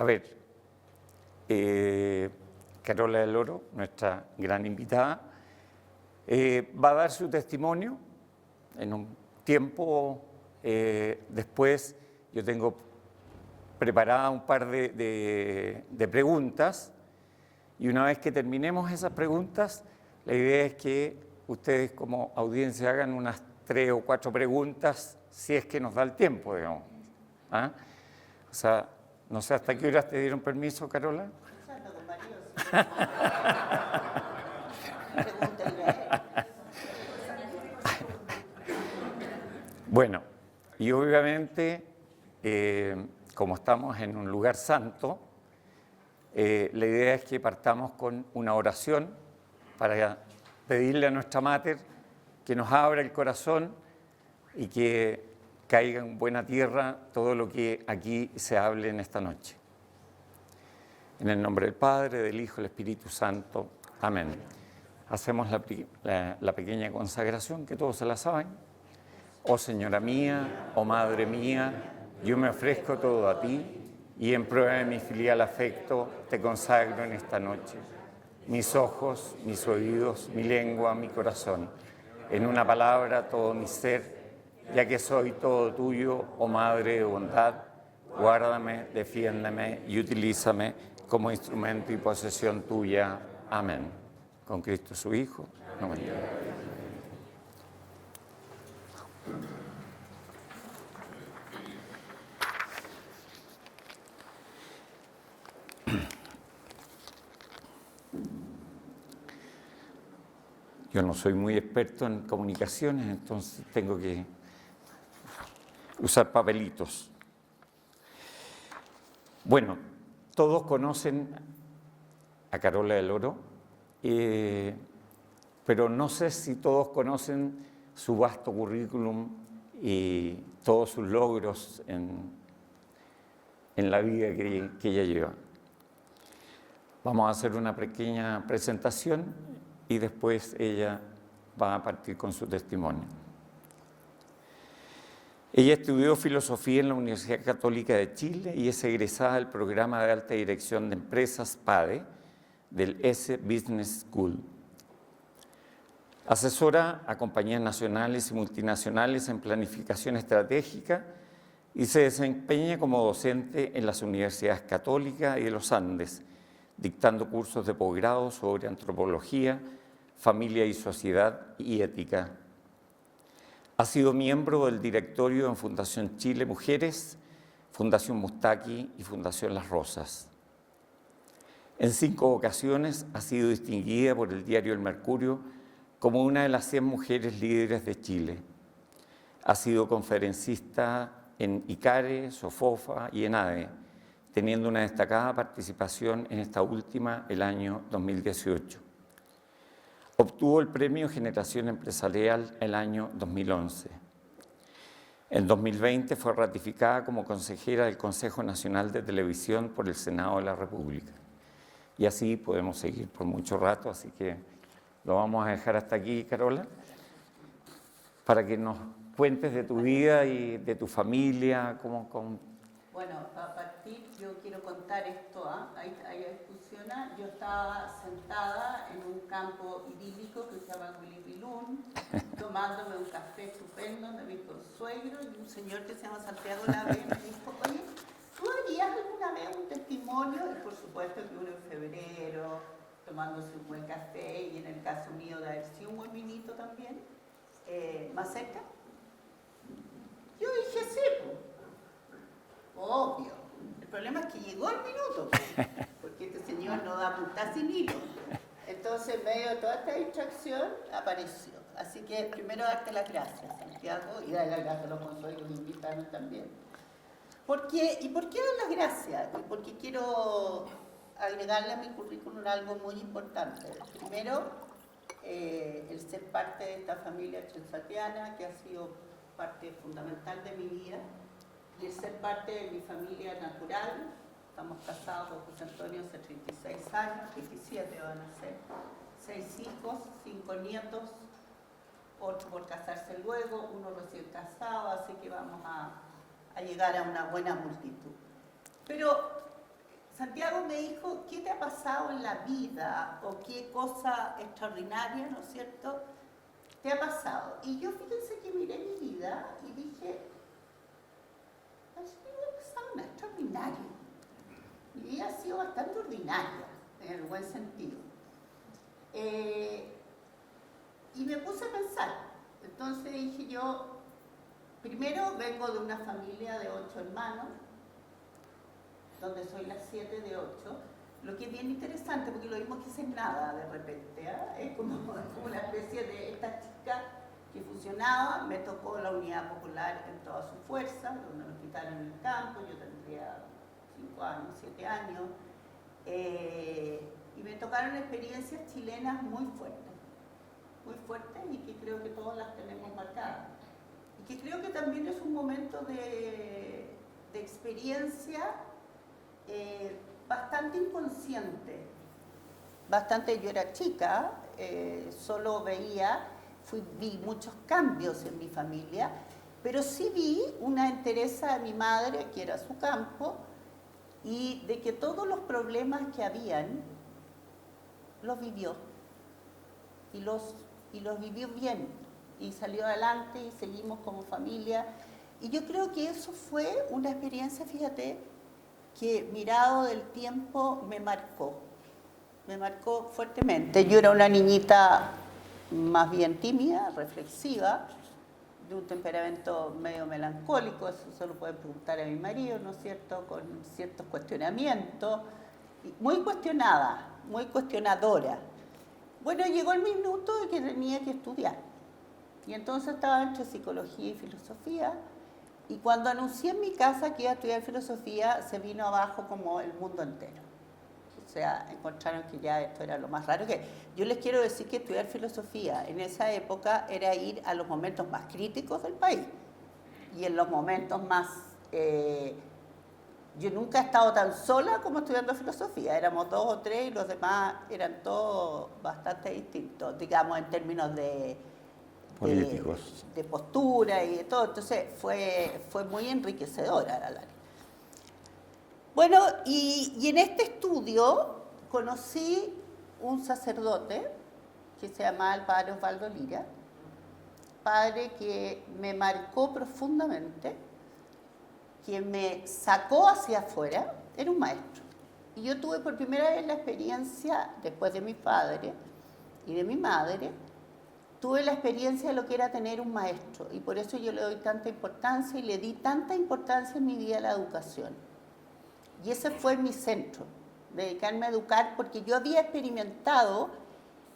A ver, Carola del Oro, nuestra gran invitada, va a dar su testimonio en un tiempo. Después yo tengo preparada un par de preguntas, y una vez que terminemos esas preguntas, la idea es que ustedes como audiencia hagan unas 3 o 4 preguntas, si es que nos da el tiempo, digamos. ¿Ah? O sea, no sé hasta qué horas te dieron permiso, Carola. Bueno, y obviamente, como estamos en un lugar santo, la idea es que partamos con una oración para pedirle a nuestra Mater que nos abra el corazón y que caiga en buena tierra todo lo que aquí se hable en esta noche. En el nombre del Padre, del Hijo y del Espíritu Santo. Amén. Hacemos la pequeña consagración que todos se la saben. Oh Señora mía, oh Madre mía, yo me ofrezco todo a ti y en prueba de mi filial afecto te consagro en esta noche mis ojos, mis oídos, mi lengua, mi corazón, en una palabra todo mi ser, ya que soy todo tuyo, oh Madre de bondad, guárdame, defiéndeme y utilízame como instrumento y posesión tuya. Amén. Con Cristo su Hijo. Amén. Yo no soy muy experto en comunicaciones, entonces tengo que usar papelitos. Bueno, todos conocen a Carola del Oro, pero no sé si todos conocen su vasto currículum y todos sus logros en la vida que ella lleva. Vamos a hacer una pequeña presentación y después ella va a partir con su testimonio. Ella estudió filosofía en la Universidad Católica de Chile y es egresada del programa de alta dirección de empresas PADE del S Business School. Asesora a compañías nacionales y multinacionales en planificación estratégica y se desempeña como docente en las universidades católicas y de los Andes, dictando cursos de posgrado sobre antropología, familia y sociedad y ética. Ha sido miembro del directorio en Fundación Chile Mujeres, Fundación Mustaki y Fundación Las Rosas. En 5 ocasiones ha sido distinguida por el diario El Mercurio como una de las 100 mujeres líderes de Chile. Ha sido conferencista en ICARE, SOFOFA y ENADE, teniendo una destacada participación en esta última el año 2018. Obtuvo el premio Generación Empresarial el año 2011. En 2020 fue ratificada como consejera del Consejo Nacional de Televisión por el Senado de la República. Y así podemos seguir por mucho rato, así que lo vamos a dejar hasta aquí, Carola, para que nos cuentes de tu vida y de tu familia. Bueno, para partir yo quiero contar esto, ahí funciona. Yo estaba sentada en un campo idílico que se llama Huilibilún, tomándome un café estupendo, me vi con suegro y un señor que se llama Santiago Lave me dijo, oye, ¿tú harías alguna vez un testimonio? Y por supuesto que uno en febrero, tomándose un buen café y en el caso mío de haber sido un buen vinito también, más cerca. Yo dije sí, pues. Obvio. El problema es que llegó el minuto, porque este señor no da punta sin hilo. Entonces, en medio de toda esta distracción, apareció. Así que primero darte las gracias, Santiago, y darle las gracias a los consuelos que invitarme también. ¿Por qué dar las gracias? Porque quiero agregarle a mi currículum algo muy importante. Primero, el ser parte de esta familia chelsatiana, que ha sido parte fundamental de mi vida, y el ser parte de mi familia natural. Estamos casados con José Antonio hace 36 años, 17 van a ser, 6 hijos, 5 nietos, otro por casarse luego, uno recién casado, así que vamos a llegar a una buena multitud. Pero Santiago me dijo, ¿qué te ha pasado en la vida? O qué cosa extraordinaria, ¿no es cierto?, te ha pasado. Y yo fíjense que miré mi vida y dije, a mí me ha pasado nada extraordinario. Mi vida ha sido bastante ordinaria, en el buen sentido. Y me puse a pensar. Entonces dije yo, primero vengo de una familia de 8 hermanos, donde soy la 7 de 8, lo que es bien interesante, porque lo mismo que hacer nada de repente, ¿eh? Es como una especie de esta chica que funcionaba, me tocó la Unidad Popular en toda su fuerza, donde me quitaron en el campo, yo tendría 5 años, 7 años, y me tocaron experiencias chilenas muy fuertes y que creo que todas las tenemos marcadas. Y que creo que también es un momento de experiencia bastante inconsciente. Yo era chica, solo vi muchos cambios en mi familia, pero sí vi una entereza de mi madre, que era su campo, y de que todos los problemas que habían, los vivió. Y los vivió bien. Y salió adelante y seguimos como familia. Y yo creo que eso fue una experiencia, fíjate, que mirado del tiempo me marcó fuertemente. Yo era una niñita más bien tímida, reflexiva, de un temperamento medio melancólico, eso se lo pueden preguntar a mi marido, ¿no es cierto?, con ciertos cuestionamientos, muy cuestionada, muy cuestionadora. Bueno, llegó el minuto de que tenía que estudiar, y entonces estaba entre psicología y filosofía, y cuando anuncié en mi casa que iba a estudiar filosofía, se vino abajo como el mundo entero. O sea, encontraron que ya esto era lo más raro. Que yo les quiero decir que estudiar filosofía en esa época era ir a los momentos más críticos del país. Y en los momentos más... yo nunca he estado tan sola como estudiando filosofía. Éramos 2 o 3 y los demás eran todos bastante distintos, digamos, en términos de políticos, de postura y de todo. Entonces fue muy enriquecedora la larga. Bueno, y en este estudio conocí un sacerdote que se llamaba el padre Osvaldo Lira, padre que me marcó profundamente, que me sacó hacia afuera, era un maestro. Y yo tuve por primera vez la experiencia, después de mi padre y de mi madre, tuve la experiencia de lo que era tener un maestro, y por eso yo le doy tanta importancia y le di tanta importancia en mi vida a la educación. Y ese fue mi centro, dedicarme a educar, porque yo había experimentado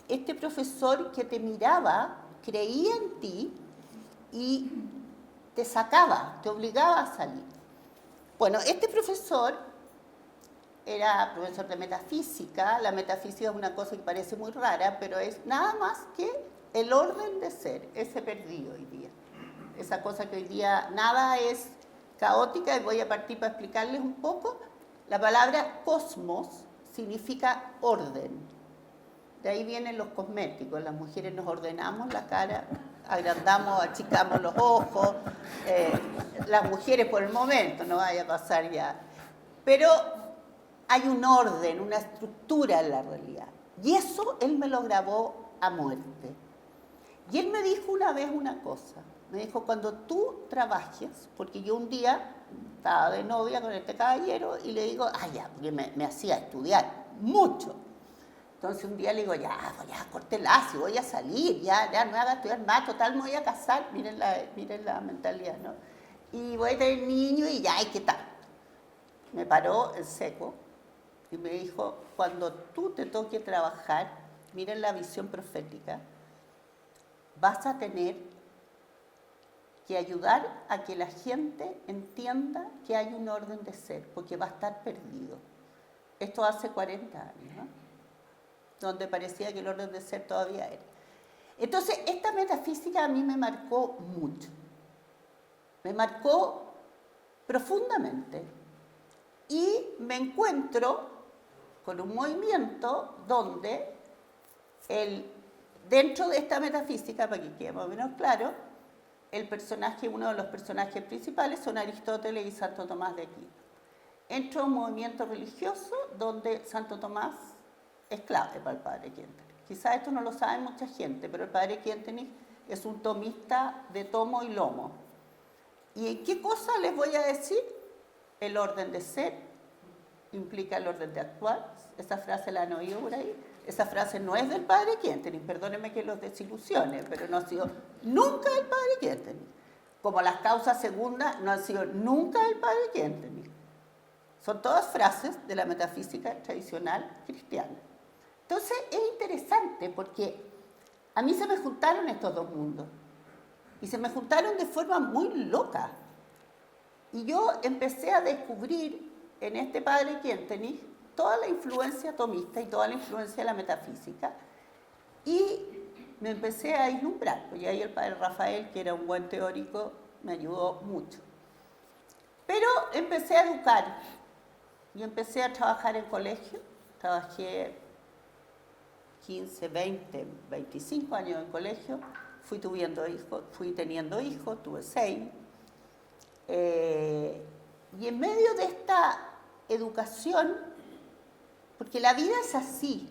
este profesor que te miraba, creía en ti y te sacaba, te obligaba a salir. Bueno, este profesor era profesor de metafísica. La metafísica es una cosa que parece muy rara, pero es nada más que el orden de ser, ese perdido hoy día. Esa cosa que hoy día nada es caótica, y voy a partir para explicarles un poco. La palabra cosmos significa orden. De ahí vienen los cosméticos. Las mujeres nos ordenamos la cara, agrandamos, achicamos los ojos. Las mujeres por el momento, no vaya a pasar ya. Pero hay un orden, una estructura en la realidad. Y eso él me lo grabó a muerte. Y él me dijo una vez una cosa. Me dijo, cuando tú trabajes, porque yo un día estaba de novia con este caballero y le digo, ya, porque me hacía estudiar mucho. Entonces un día le digo, ya, corte el lazo, voy a salir, ya no me haga estudiar más, total me voy a casar, miren la mentalidad, ¿no? Y voy a tener niño y ya, ¿y qué tal? Me paró en seco y me dijo, cuando tú te toque trabajar, miren la visión profética, vas a tener que ayudar a que la gente entienda que hay un orden de ser, porque va a estar perdido. Esto hace 40 años, ¿no? Donde parecía que el orden de ser todavía era. Entonces, esta metafísica a mí me marcó mucho. Me marcó profundamente. Y me encuentro con un movimiento donde dentro de esta metafísica, para que quede más o menos claro, uno de los personajes principales son Aristóteles y Santo Tomás de Aquino. entro a un movimiento religioso donde Santo Tomás es clave para el padre Kentenich. Quizás esto no lo sabe mucha gente, pero el padre Kentenich es un tomista de tomo y lomo. ¿Y en qué cosa les voy a decir? El orden de ser implica el orden de actuar. Esa frase la han oído por ahí. Esa frase no es del padre Kentenich, perdónenme que los desilusione, pero no ha sido nunca del padre Kentenich. Como las causas segundas no han sido nunca del padre Kentenich. Son todas frases de la metafísica tradicional cristiana. Entonces es interesante porque a mí se me juntaron estos dos mundos y se me juntaron de forma muy loca. Y yo empecé a descubrir en este padre Kentenich toda la influencia tomista y toda la influencia de la metafísica y me empecé a vislumbrar. Y ahí el padre Rafael, que era un buen teórico, me ayudó mucho. Pero empecé a educar y empecé a trabajar en colegio. Trabajé 15, 20, 25 años en colegio. Fui teniendo hijos, tuve 6. Y en medio de esta educación, porque la vida es así,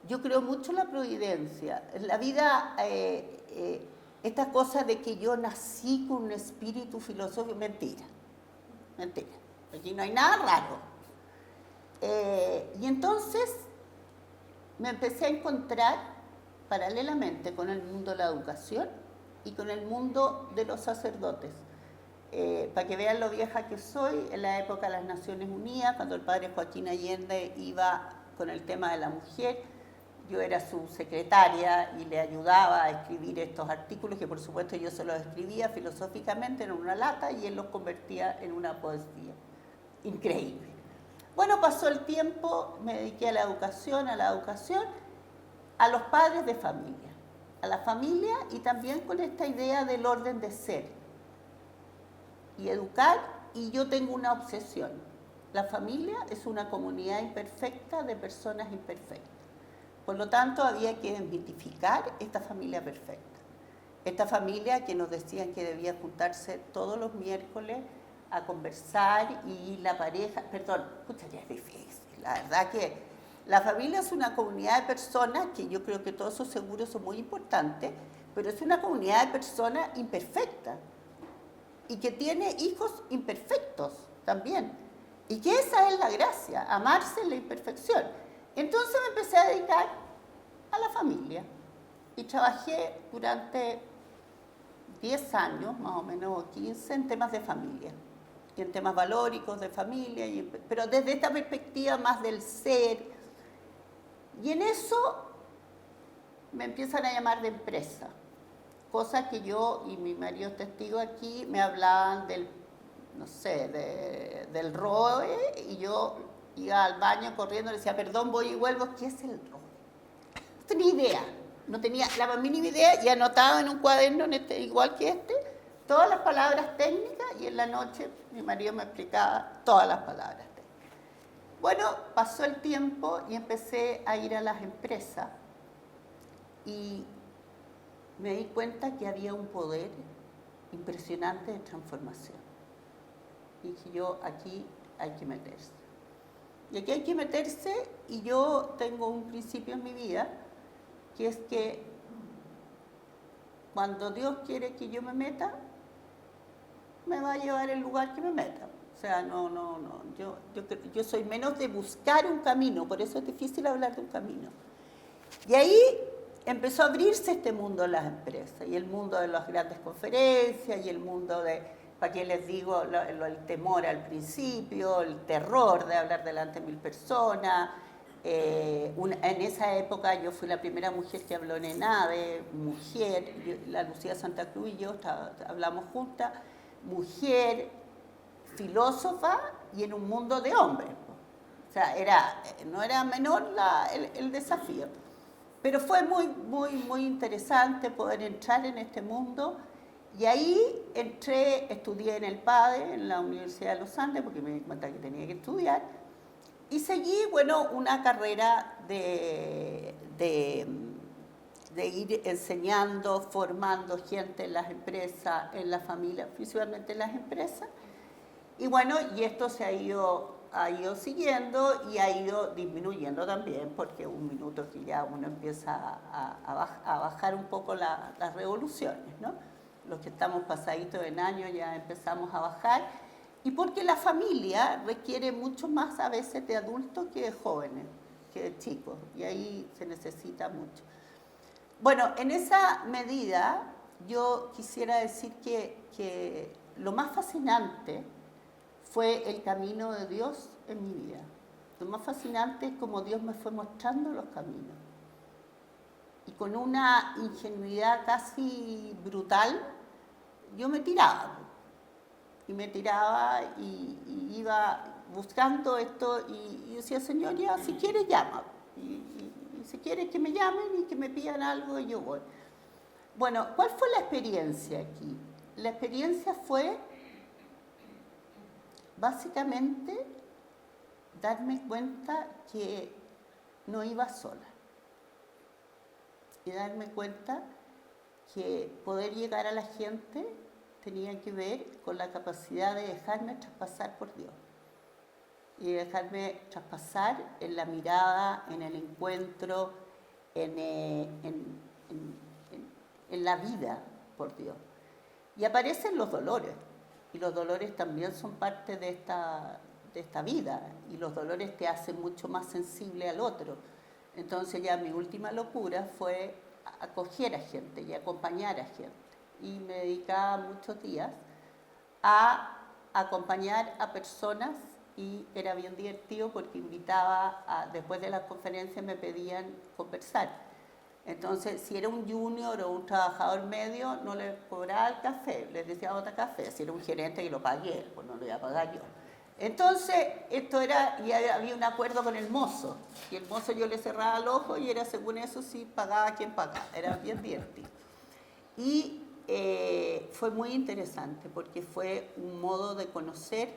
yo creo mucho en la providencia, en la vida, esta cosa de que yo nací con un espíritu filosófico, mentira, aquí no hay nada raro. Y entonces me empecé a encontrar paralelamente con el mundo de la educación y con el mundo de los sacerdotes. Para que vean lo vieja que soy, en la época de las Naciones Unidas, cuando el padre Joaquín Allende iba con el tema de la mujer, yo era su secretaria y le ayudaba a escribir estos artículos, que por supuesto yo se los escribía filosóficamente en una lata y él los convertía en una poesía. Increíble. Bueno, pasó el tiempo, me dediqué a la educación, a los padres de familia, a la familia y también con esta idea del orden de ser y educar, y yo tengo una obsesión. La familia es una comunidad imperfecta de personas imperfectas. Por lo tanto, había que desmitificar esta familia perfecta. Esta familia que nos decían que debía juntarse todos los miércoles a conversar y la pareja, perdón, escucha, ya es difícil. La verdad que la familia es una comunidad de personas que yo creo que todos esos seguros son muy importantes, pero es una comunidad de personas imperfectas y que tiene hijos imperfectos también. Y que esa es la gracia, amarse en la imperfección. Entonces me empecé a dedicar a la familia y trabajé durante 10 años, más o menos 15, en temas de familia y en temas valóricos de familia, pero desde esta perspectiva más del ser. Y en eso me empiezan a llamar de empresa. Cosa que yo y mi marido testigo aquí me hablaban del, no sé, del ROE y yo iba al baño corriendo y decía, perdón, voy y vuelvo, ¿qué es el ROE? No tenía idea, no tenía la más mínima idea y anotaba en un cuaderno igual que todas las palabras técnicas y en la noche mi marido me explicaba todas las palabras técnicas. Bueno, pasó el tiempo y empecé a ir a las empresas y me di cuenta que había un poder impresionante de transformación. Y dije yo, aquí hay que meterse. Y aquí hay que meterse y yo tengo un principio en mi vida, que es que cuando Dios quiere que yo me meta, me va a llevar el lugar que me meta. O sea, yo soy menos de buscar un camino, por eso es difícil hablar de un camino. Y ahí empezó a abrirse este mundo de las empresas y el mundo de las grandes conferencias y el mundo de, ¿para qué les digo? El temor al principio, el terror de hablar delante de 1000 personas. En esa época yo fui la primera mujer que habló en ENADE, mujer, la Lucía Santa Cruz y yo hablamos juntas, mujer, filósofa y en un mundo de hombres. O sea, no era menor el desafío. Pero fue muy interesante poder entrar en este mundo y ahí estudié en el PADE, en la Universidad de los Andes, porque me di cuenta que tenía que estudiar, y seguí, una carrera de ir enseñando, formando gente en las empresas, en la familia, principalmente en las empresas, Y bueno, y esto ha ido siguiendo y ha ido disminuyendo también, porque un minuto que ya uno empieza a bajar un poco las revoluciones, ¿no? Los que estamos pasaditos en años ya empezamos a bajar, y porque la familia requiere mucho más a veces de adultos que de jóvenes, que de chicos, y ahí se necesita mucho. Bueno, en esa medida yo quisiera decir que lo más fascinante fue el camino de Dios en mi vida. Lo más fascinante es cómo Dios me fue mostrando los caminos. Y con una ingenuidad casi brutal, yo me tiraba. Y me tiraba y iba buscando esto y decía, Señor, ya, si quieres, llama. Y si quieres que me llamen y que me pidan algo, yo voy. Bueno, ¿cuál fue la experiencia aquí? La experiencia fue básicamente darme cuenta que no iba sola y darme cuenta que poder llegar a la gente tenía que ver con la capacidad de dejarme traspasar por Dios y dejarme traspasar en la mirada, en el encuentro, en la vida por Dios. Y aparecen los dolores. Y los dolores también son parte de esta vida, y los dolores te hacen mucho más sensible al otro. Entonces ya mi última locura fue acoger a gente y acompañar a gente. Y me dedicaba muchos días a acompañar a personas, y era bien divertido porque después de las conferencias me pedían conversar. Entonces, si era un junior o un trabajador medio, no le cobraba el café, les decía otra café. Si era un gerente, que lo pagué, pues no lo iba a pagar yo. Entonces, y había un acuerdo con el mozo, y el mozo yo le cerraba el ojo y era según eso si pagaba quien pagaba, era bien divertido. Y fue muy interesante porque fue un modo de conocer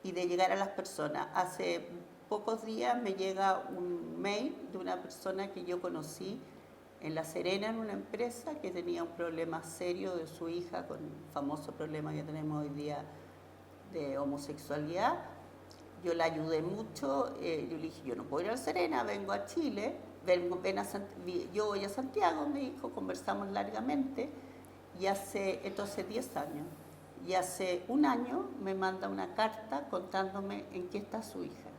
y de llegar a las personas. Hace pocos días me llega un mail de una persona que yo conocí en La Serena, en una empresa, que tenía un problema serio de su hija, con el famoso problema que tenemos hoy día de homosexualidad. Yo la ayudé mucho, yo le dije, yo no puedo ir a La Serena, vengo a Chile, yo voy a Santiago, me dijo, conversamos largamente, y esto hace 10 años, y hace un año me manda una carta contándome en qué está su hija,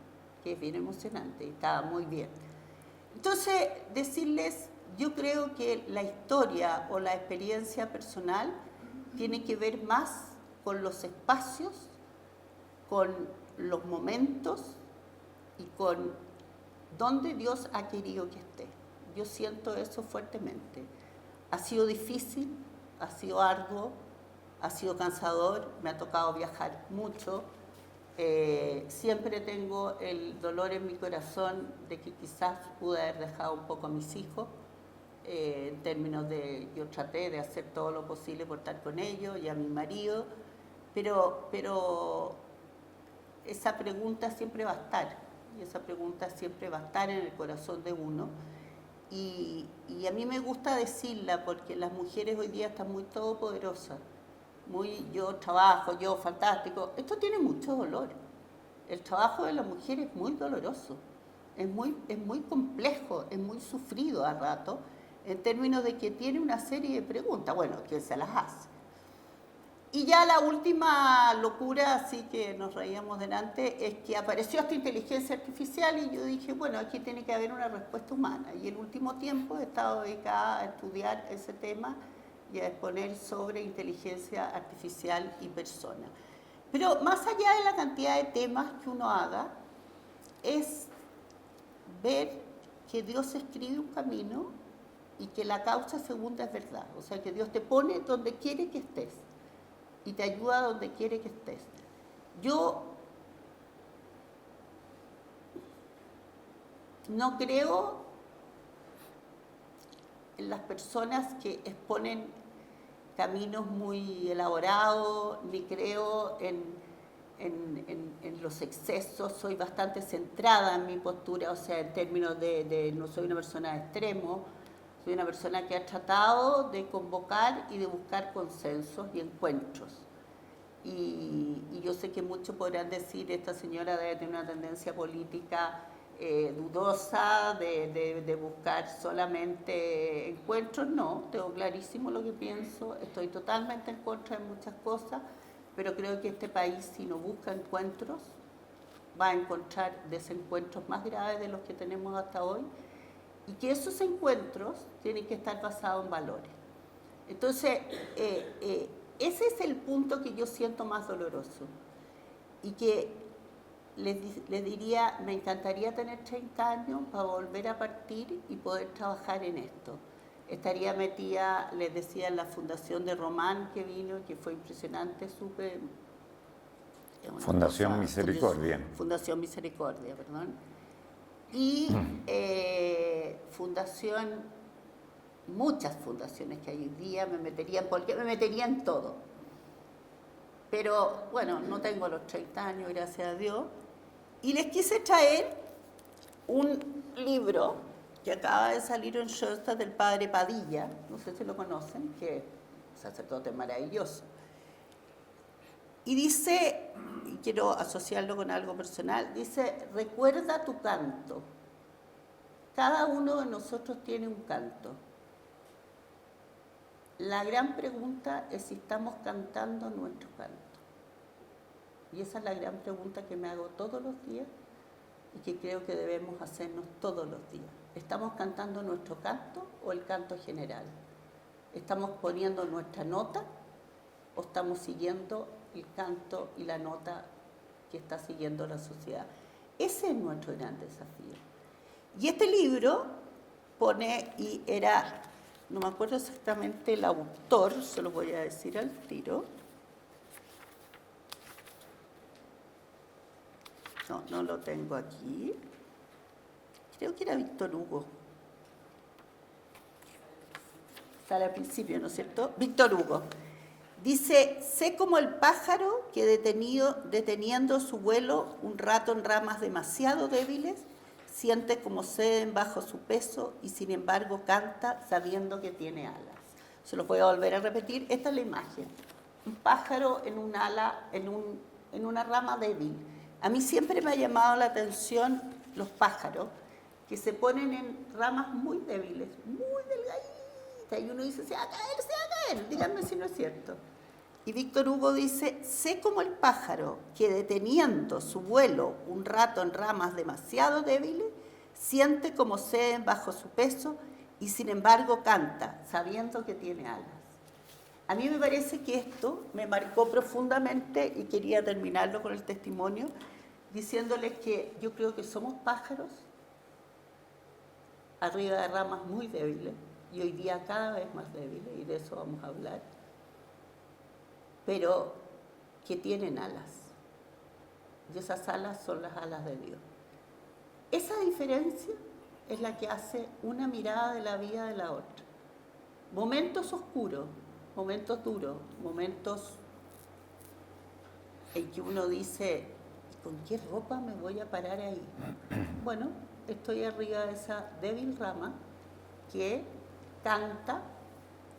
que es bien emocionante, y estaba muy bien. Entonces, decirles, yo creo que la historia o la experiencia personal tiene que ver más con los espacios, con los momentos y con dónde Dios ha querido que esté. Yo siento eso fuertemente. Ha sido difícil, ha sido arduo, ha sido cansador, me ha tocado viajar mucho. Siempre tengo el dolor en mi corazón de que quizás pude haber dejado un poco a mis hijos, en términos de, yo traté de hacer todo lo posible por estar con ellos y a mi marido, pero esa pregunta siempre va a estar, y esa pregunta siempre va a estar en el corazón de uno, y a mí me gusta decirla porque las mujeres hoy día están muy todopoderosas, yo trabajo, yo fantástico. Esto tiene mucho dolor. El trabajo de la mujer es muy doloroso, es muy complejo, es muy sufrido a rato, en términos de que tiene una serie de preguntas. Bueno, ¿quién se las hace? Y ya la última locura, así que nos reíamos delante, es que apareció esta inteligencia artificial y yo dije, bueno, aquí tiene que haber una respuesta humana. Y el último tiempo he estado dedicada a estudiar ese tema y a exponer sobre inteligencia artificial y persona. Pero más allá de la cantidad de temas que uno haga, es ver que Dios escribe un camino y que la causa segunda es verdad. O sea, que Dios te pone donde quiere que estés y te ayuda donde quiere que estés. Yo no creo en las personas que exponen caminos muy elaborados, ni creo en los excesos. Soy bastante centrada en mi postura, o sea, en términos de no soy una persona de extremo, soy una persona que ha tratado de convocar y de buscar consensos y encuentros. y yo sé que muchos podrán decir, esta señora debe tener una tendencia política dudosa de buscar solamente encuentros. No, tengo clarísimo lo que pienso, estoy totalmente en contra de muchas cosas, pero creo que este país, si no busca encuentros, va a encontrar desencuentros más graves de los que tenemos hasta hoy, y que esos encuentros tienen que estar basados en valores. Entonces, ese es el punto que yo siento más doloroso, y que les diría, me encantaría tener 30 años para volver a partir y poder trabajar en esto. Estaría metida, les decía, en la fundación de Román que vino, que fue impresionante, súper... Fundación Misericordia. Fundación Misericordia, perdón. Y muchas fundaciones que hay hoy día, me metería en todo. Pero bueno, no tengo los 30 años, gracias a Dios. Y les quise traer un libro que acaba de salir en Schoenstatt del padre Padilla, no sé si lo conocen, que es un sacerdote maravilloso. Y dice, y quiero asociarlo con algo personal, dice, recuerda tu canto. Cada uno de nosotros tiene un canto. La gran pregunta es si estamos cantando nuestro canto. Y esa es la gran pregunta que me hago todos los días y que creo que debemos hacernos todos los días. ¿Estamos cantando nuestro canto o el canto general? ¿Estamos poniendo nuestra nota o estamos siguiendo el canto y la nota que está siguiendo la sociedad? Ese es nuestro gran desafío. Y este libro pone, y era, no me acuerdo exactamente el autor, se lo voy a decir al tiro. No lo tengo aquí. Creo que era Víctor Hugo. Sale al principio, ¿no es cierto? Víctor Hugo. Dice, sé como el pájaro que deteniendo su vuelo un rato en ramas demasiado débiles, siente como ceden bajo su peso y sin embargo canta sabiendo que tiene alas. Se lo voy a volver a repetir. Esta es la imagen. Un pájaro en un ala, en una rama débil. A mí siempre me ha llamado la atención los pájaros que se ponen en ramas muy débiles, muy delgaditas, y uno dice, se va a caer, díganme si no es cierto. Y Víctor Hugo dice, sé como el pájaro que deteniendo su vuelo un rato en ramas demasiado débiles, siente como ceden bajo su peso y sin embargo canta, sabiendo que tiene alas. A mí me parece que esto me marcó profundamente y quería terminarlo con el testimonio diciéndoles que yo creo que somos pájaros arriba de ramas muy débiles y hoy día cada vez más débiles, y de eso vamos a hablar, pero que tienen alas. Y esas alas son las alas de Dios. Esa diferencia es la que hace una mirada de la vida de la otra. Momentos oscuros, momentos duros, momentos en que uno dice, ¿con qué ropa me voy a parar ahí? Bueno, estoy arriba de esa débil rama que canta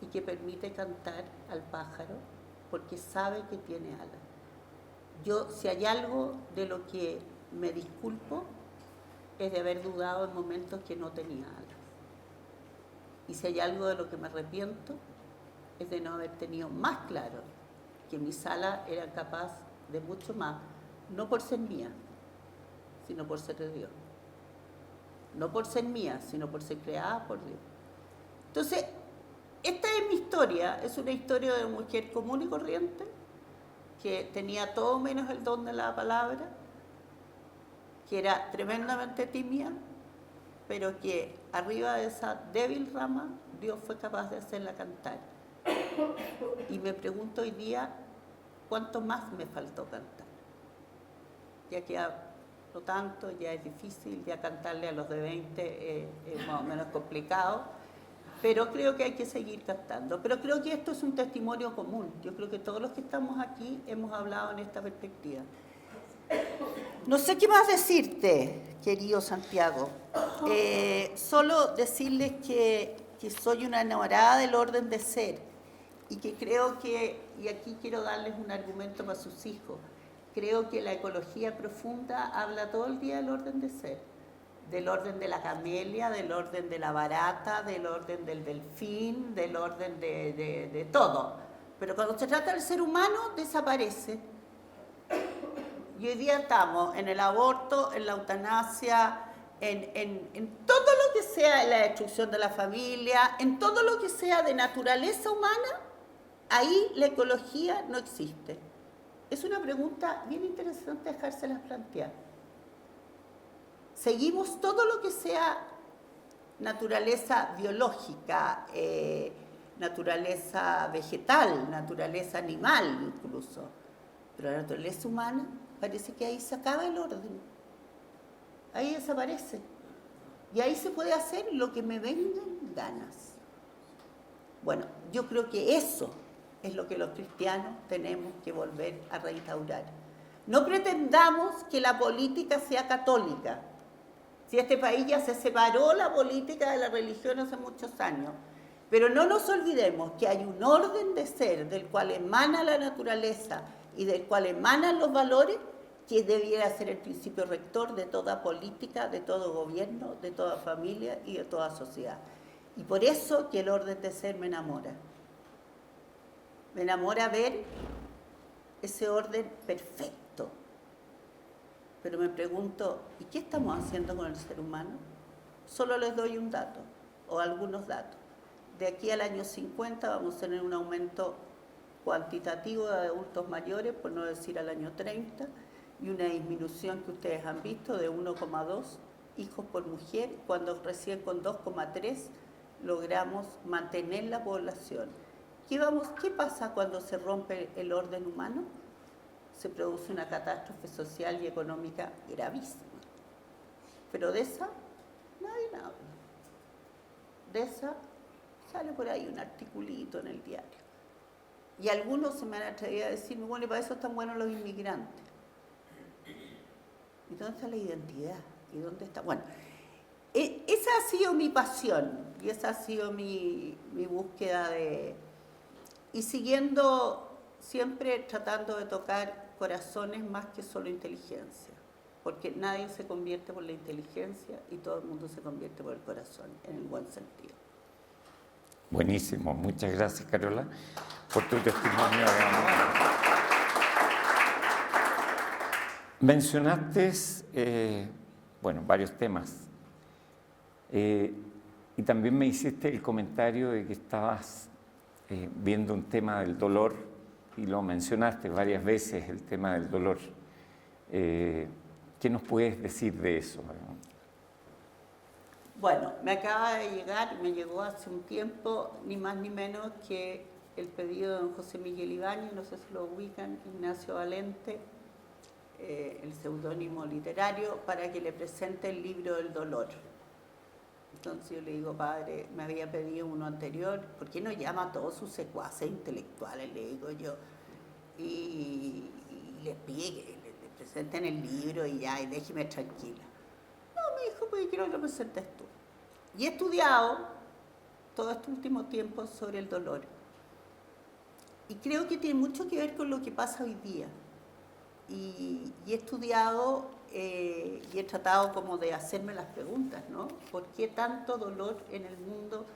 y que permite cantar al pájaro porque sabe que tiene alas. Yo, si hay algo de lo que me disculpo, es de haber dudado en momentos que no tenía alas. Y si hay algo de lo que me arrepiento, es de no haber tenido más claro que mis alas eran capaces de mucho más, no por ser mía, sino por ser de Dios. No por ser mía, sino por ser creada por Dios. Entonces, esta es mi historia, es una historia de una mujer común y corriente, que tenía todo menos el don de la palabra, que era tremendamente tímida, pero que arriba de esa débil rama, Dios fue capaz de hacerla cantar. Y me pregunto hoy día, ¿cuánto más me faltó cantar? Ya que lo tanto, ya es difícil, ya cantarle a los de 20 es más o menos complicado, pero creo que hay que seguir cantando. Pero creo que esto es un testimonio común. Yo creo que todos los que estamos aquí hemos hablado en esta perspectiva. No sé qué más decirte, querido Santiago. Solo decirles que soy una enamorada del orden de ser y que creo que, y aquí quiero darles un argumento para sus hijos, creo que la ecología profunda habla todo el día del orden de ser, del orden de la camelia, del orden de la barata, del orden del delfín, del orden de todo. Pero cuando se trata del ser humano, desaparece. Y hoy día estamos en el aborto, en la eutanasia, en todo lo que sea la destrucción de la familia, en todo lo que sea de naturaleza humana, ahí la ecología no existe. Es una pregunta bien interesante dejárselas plantear. Seguimos todo lo que sea naturaleza biológica, naturaleza vegetal, naturaleza animal incluso, pero la naturaleza humana parece que ahí se acaba el orden, ahí desaparece, y ahí se puede hacer lo que me vengan ganas. Bueno, yo creo que eso es lo que los cristianos tenemos que volver a reinstaurar. No pretendamos que la política sea católica. Si este país ya se separó la política de la religión hace muchos años, pero no nos olvidemos que hay un orden de ser del cual emana la naturaleza y del cual emanan los valores, que debiera ser el principio rector de toda política, de todo gobierno, de toda familia y de toda sociedad. Y por eso que el orden de ser me enamora. Me enamora ver ese orden perfecto. Pero me pregunto, ¿y qué estamos haciendo con el ser humano? Solo les doy un dato, o algunos datos. De aquí al año 50 vamos a tener un aumento cuantitativo de adultos mayores, por no decir al año 30, y una disminución que ustedes han visto de 1,2 hijos por mujer, cuando recién con 2,3 logramos mantener la población. ¿Qué pasa cuando se rompe el orden humano? Se produce una catástrofe social y económica gravísima. Pero de esa nadie habla. De esa sale por ahí un articulito en el diario. Y algunos se me han atrevido a decirme, bueno, y para eso están buenos los inmigrantes. ¿Y dónde está la identidad? ¿Y dónde está? Bueno, esa ha sido mi pasión y esa ha sido mi búsqueda de... Y siguiendo, siempre tratando de tocar corazones más que solo inteligencia, porque nadie se convierte por la inteligencia y todo el mundo se convierte por el corazón, en el buen sentido. Buenísimo, muchas gracias, Carola, por tu testimonio de amor. Mencionaste, varios temas, y también me hiciste el comentario de que estabas viendo un tema del dolor, y lo mencionaste varias veces, el tema del dolor. ¿Qué nos puedes decir de eso? Bueno, me acaba de llegar, me llegó hace un tiempo, ni más ni menos que el pedido de don José Miguel Ibáñez, no sé si lo ubican, Ignacio Valente, el seudónimo literario, para que le presente el libro del dolor. Entonces yo le digo, padre, me había pedido uno anterior, ¿por qué no llama a todos sus secuaces intelectuales? Le digo yo, y les pide que le presenten el libro y ya, y déjeme tranquila. No, me dijo, pues quiero que lo presentes tú. Y he estudiado todo este último tiempo sobre el dolor. Y creo que tiene mucho que ver con lo que pasa hoy día. Y he estudiado y he tratado como de hacerme las preguntas, ¿no? ¿Por qué tanto dolor en el mundo?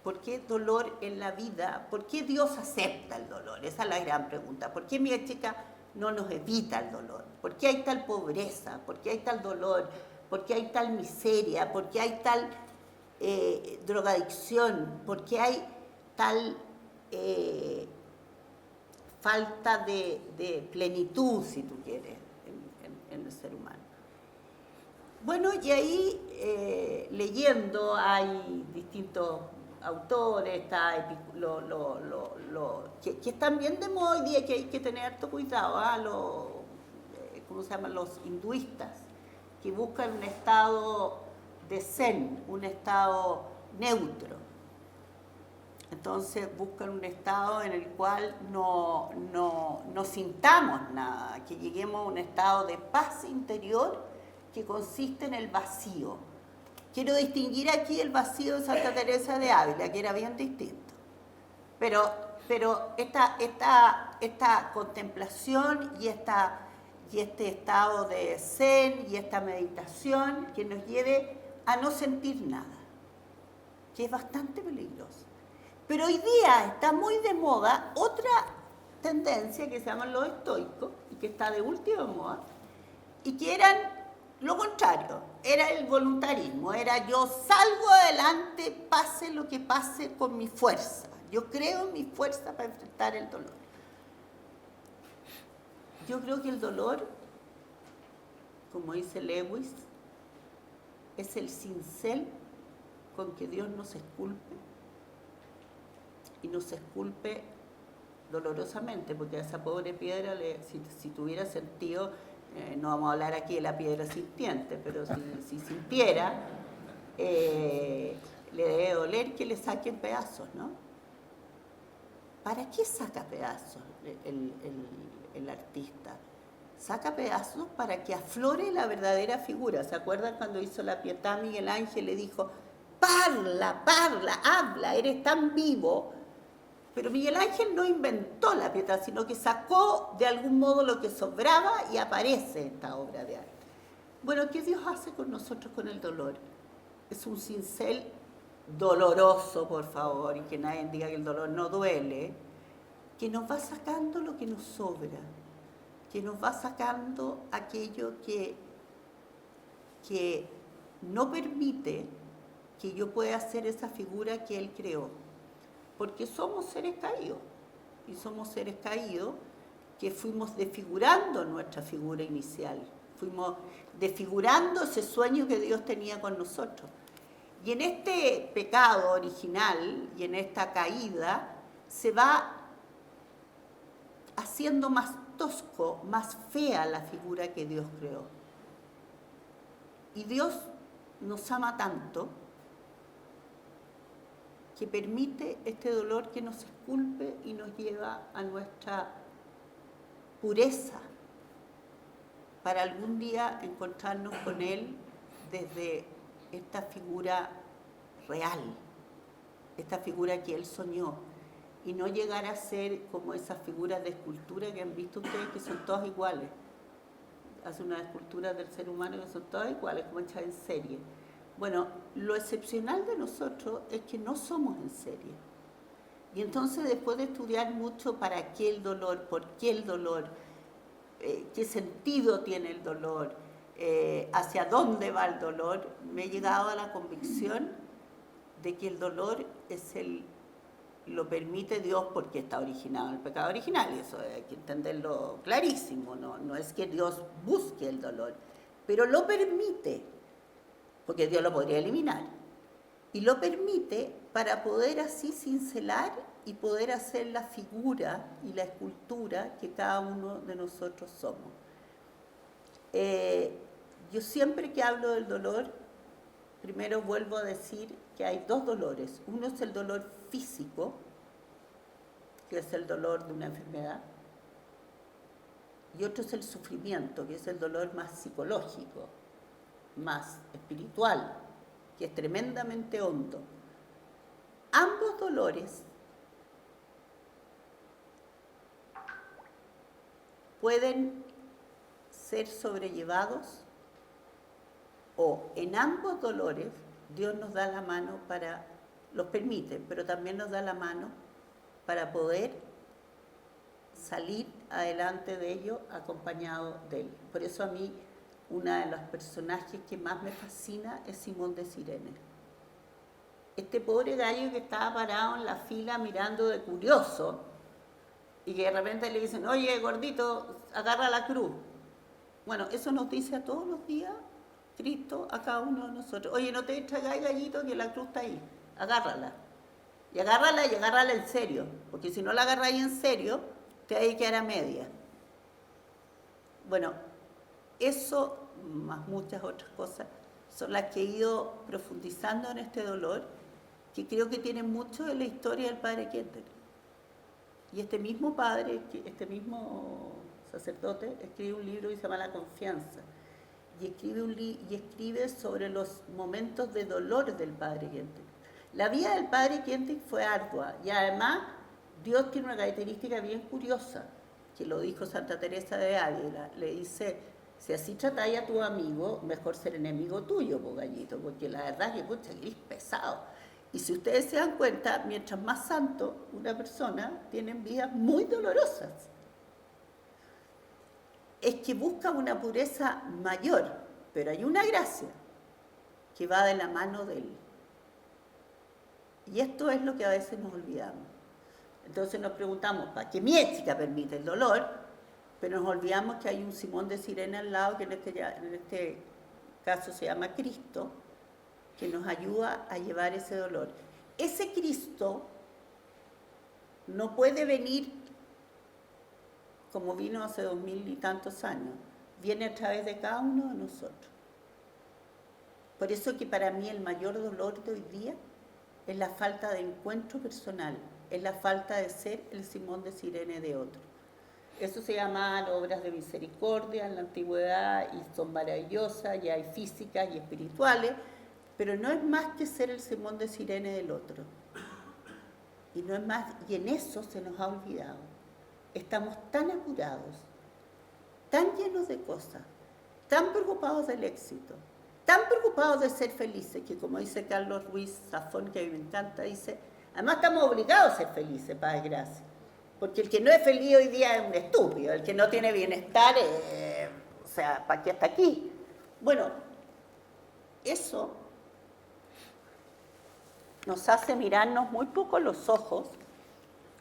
¿Por qué dolor en la vida? ¿Por qué Dios acepta el dolor? Esa es la gran pregunta. ¿Por qué mi chica no nos evita el dolor? ¿Por qué hay tal pobreza? ¿Por qué hay tal dolor? ¿Por qué hay tal miseria? ¿Por qué hay tal drogadicción? ¿Por qué hay tal falta de plenitud, si tú quieres, en el ser humano? Bueno, y ahí leyendo hay distintos autores, está que están bien de moda hoy día, que hay que tener harto cuidado, ¿cómo se llaman? Los hinduistas, que buscan un estado de zen, un estado neutro. Entonces buscan un estado en el cual no sintamos nada, que lleguemos a un estado de paz interior que consiste en el vacío. Quiero distinguir aquí el vacío de Santa Teresa de Ávila, que era bien distinto. Pero esta contemplación y este estado de zen y esta meditación que nos lleve a no sentir nada, que es bastante peligroso. Pero hoy día está muy de moda otra tendencia que se llaman los estoicos y que está de última moda y que eran lo contrario, era el voluntarismo, era yo salgo adelante pase lo que pase con mi fuerza, yo creo en mi fuerza para enfrentar el dolor. Yo creo que el dolor, como dice Lewis, es el cincel con que Dios nos esculpe y nos esculpe dolorosamente, porque a esa pobre piedra, si tuviera sentido, no vamos a hablar aquí de la piedra sintiente, pero si sintiera, le debe doler que le saquen pedazos, ¿no? ¿Para qué saca pedazos el artista? Saca pedazos para que aflore la verdadera figura. ¿Se acuerdan cuando hizo la Pietà Miguel Ángel? Le dijo, parla, habla, eres tan vivo. Pero Miguel Ángel no inventó la Pietà, sino que sacó de algún modo lo que sobraba y aparece esta obra de arte. Bueno, ¿qué Dios hace con nosotros con el dolor? Es un cincel doloroso, por favor, y que nadie diga que el dolor no duele, que nos va sacando lo que nos sobra, que nos va sacando aquello que no permite que yo pueda hacer esa figura que Él creó. Porque somos seres caídos, y somos seres caídos que fuimos desfigurando nuestra figura inicial, fuimos desfigurando ese sueño que Dios tenía con nosotros. Y en este pecado original y en esta caída se va haciendo más tosco, más fea la figura que Dios creó. Y Dios nos ama tanto que permite este dolor que nos esculpe y nos lleva a nuestra pureza para algún día encontrarnos con Él desde esta figura real, esta figura que Él soñó, y no llegar a ser como esas figuras de escultura que han visto ustedes que son todas iguales. Hace unas esculturas del ser humano que son todas iguales, como hechas en serie. Bueno, lo excepcional de nosotros es que no somos en serie. Y entonces, después de estudiar mucho para qué el dolor, por qué el dolor, qué sentido tiene el dolor, hacia dónde va el dolor, me he llegado a la convicción de que el dolor lo permite Dios porque está originado en el pecado original, y eso hay que entenderlo clarísimo, no es que Dios busque el dolor, pero lo permite, porque Dios lo podría eliminar, y lo permite para poder así cincelar y poder hacer la figura y la escultura que cada uno de nosotros somos. Yo siempre que hablo del dolor, primero vuelvo a decir que hay dos dolores. Uno es el dolor físico, que es el dolor de una enfermedad, y otro es el sufrimiento, que es el dolor más psicológico, más espiritual, que es tremendamente hondo. Ambos dolores pueden ser sobrellevados, o en ambos dolores Dios nos da la mano los permite, pero también nos da la mano para poder salir adelante de ello acompañado de Él. Por eso a mí una de los personajes que más me fascina es Simón de Cirene. Este pobre gallo que estaba parado en la fila mirando de curioso y que de repente le dicen, oye, gordito, agarra la cruz. Bueno, eso nos dice a todos los días Cristo a cada uno de nosotros. Oye, no te distraigáis, gallito, que la cruz está ahí. Agárrala. Y agárrala en serio. Porque si no la agarráis en serio, te hay que quedar a media. Bueno, eso, más muchas otras cosas, son las que he ido profundizando en este dolor, que creo que tiene mucho de la historia del padre Kierkegaard. Y este mismo padre, este mismo sacerdote, escribe un libro que se llama La Confianza. Y escribe sobre los momentos de dolor del padre Kierkegaard. La vida del padre Kierkegaard fue ardua y además Dios tiene una característica bien curiosa, que lo dijo Santa Teresa de Ávila. Le dice, si así tratáis a tu amigo, mejor ser enemigo tuyo, po gallito, porque la verdad es que, pucha, que es pesado. Y si ustedes se dan cuenta, mientras más santo una persona, tienen vidas muy dolorosas. Es que busca una pureza mayor, pero hay una gracia que va de la mano de él. Y esto es lo que a veces nos olvidamos. Entonces nos preguntamos, ¿para qué mi ética permite el dolor? Pero nos olvidamos que hay un Simón de Sirene al lado, que en este caso se llama Cristo, que nos ayuda a llevar ese dolor. Ese Cristo no puede venir como vino hace 2000 y tantos años, viene a través de cada uno de nosotros. Por eso que para mí el mayor dolor de hoy día es la falta de encuentro personal, es la falta de ser el Simón de Sirene de otro. Eso se llamaban obras de misericordia en la antigüedad y son maravillosas, y hay físicas y espirituales, pero no es más que ser el Simón de Sirene del otro. Y no es más, y en eso se nos ha olvidado. Estamos tan apurados, tan llenos de cosas, tan preocupados del éxito, tan preocupados de ser felices, que como dice Carlos Ruiz Zafón, que a mí me encanta, dice, además estamos obligados a ser felices, para desgracia. Porque el que no es feliz hoy día es un estúpido, el que no tiene bienestar, o sea, ¿para qué está aquí? Bueno, eso nos hace mirarnos muy poco los ojos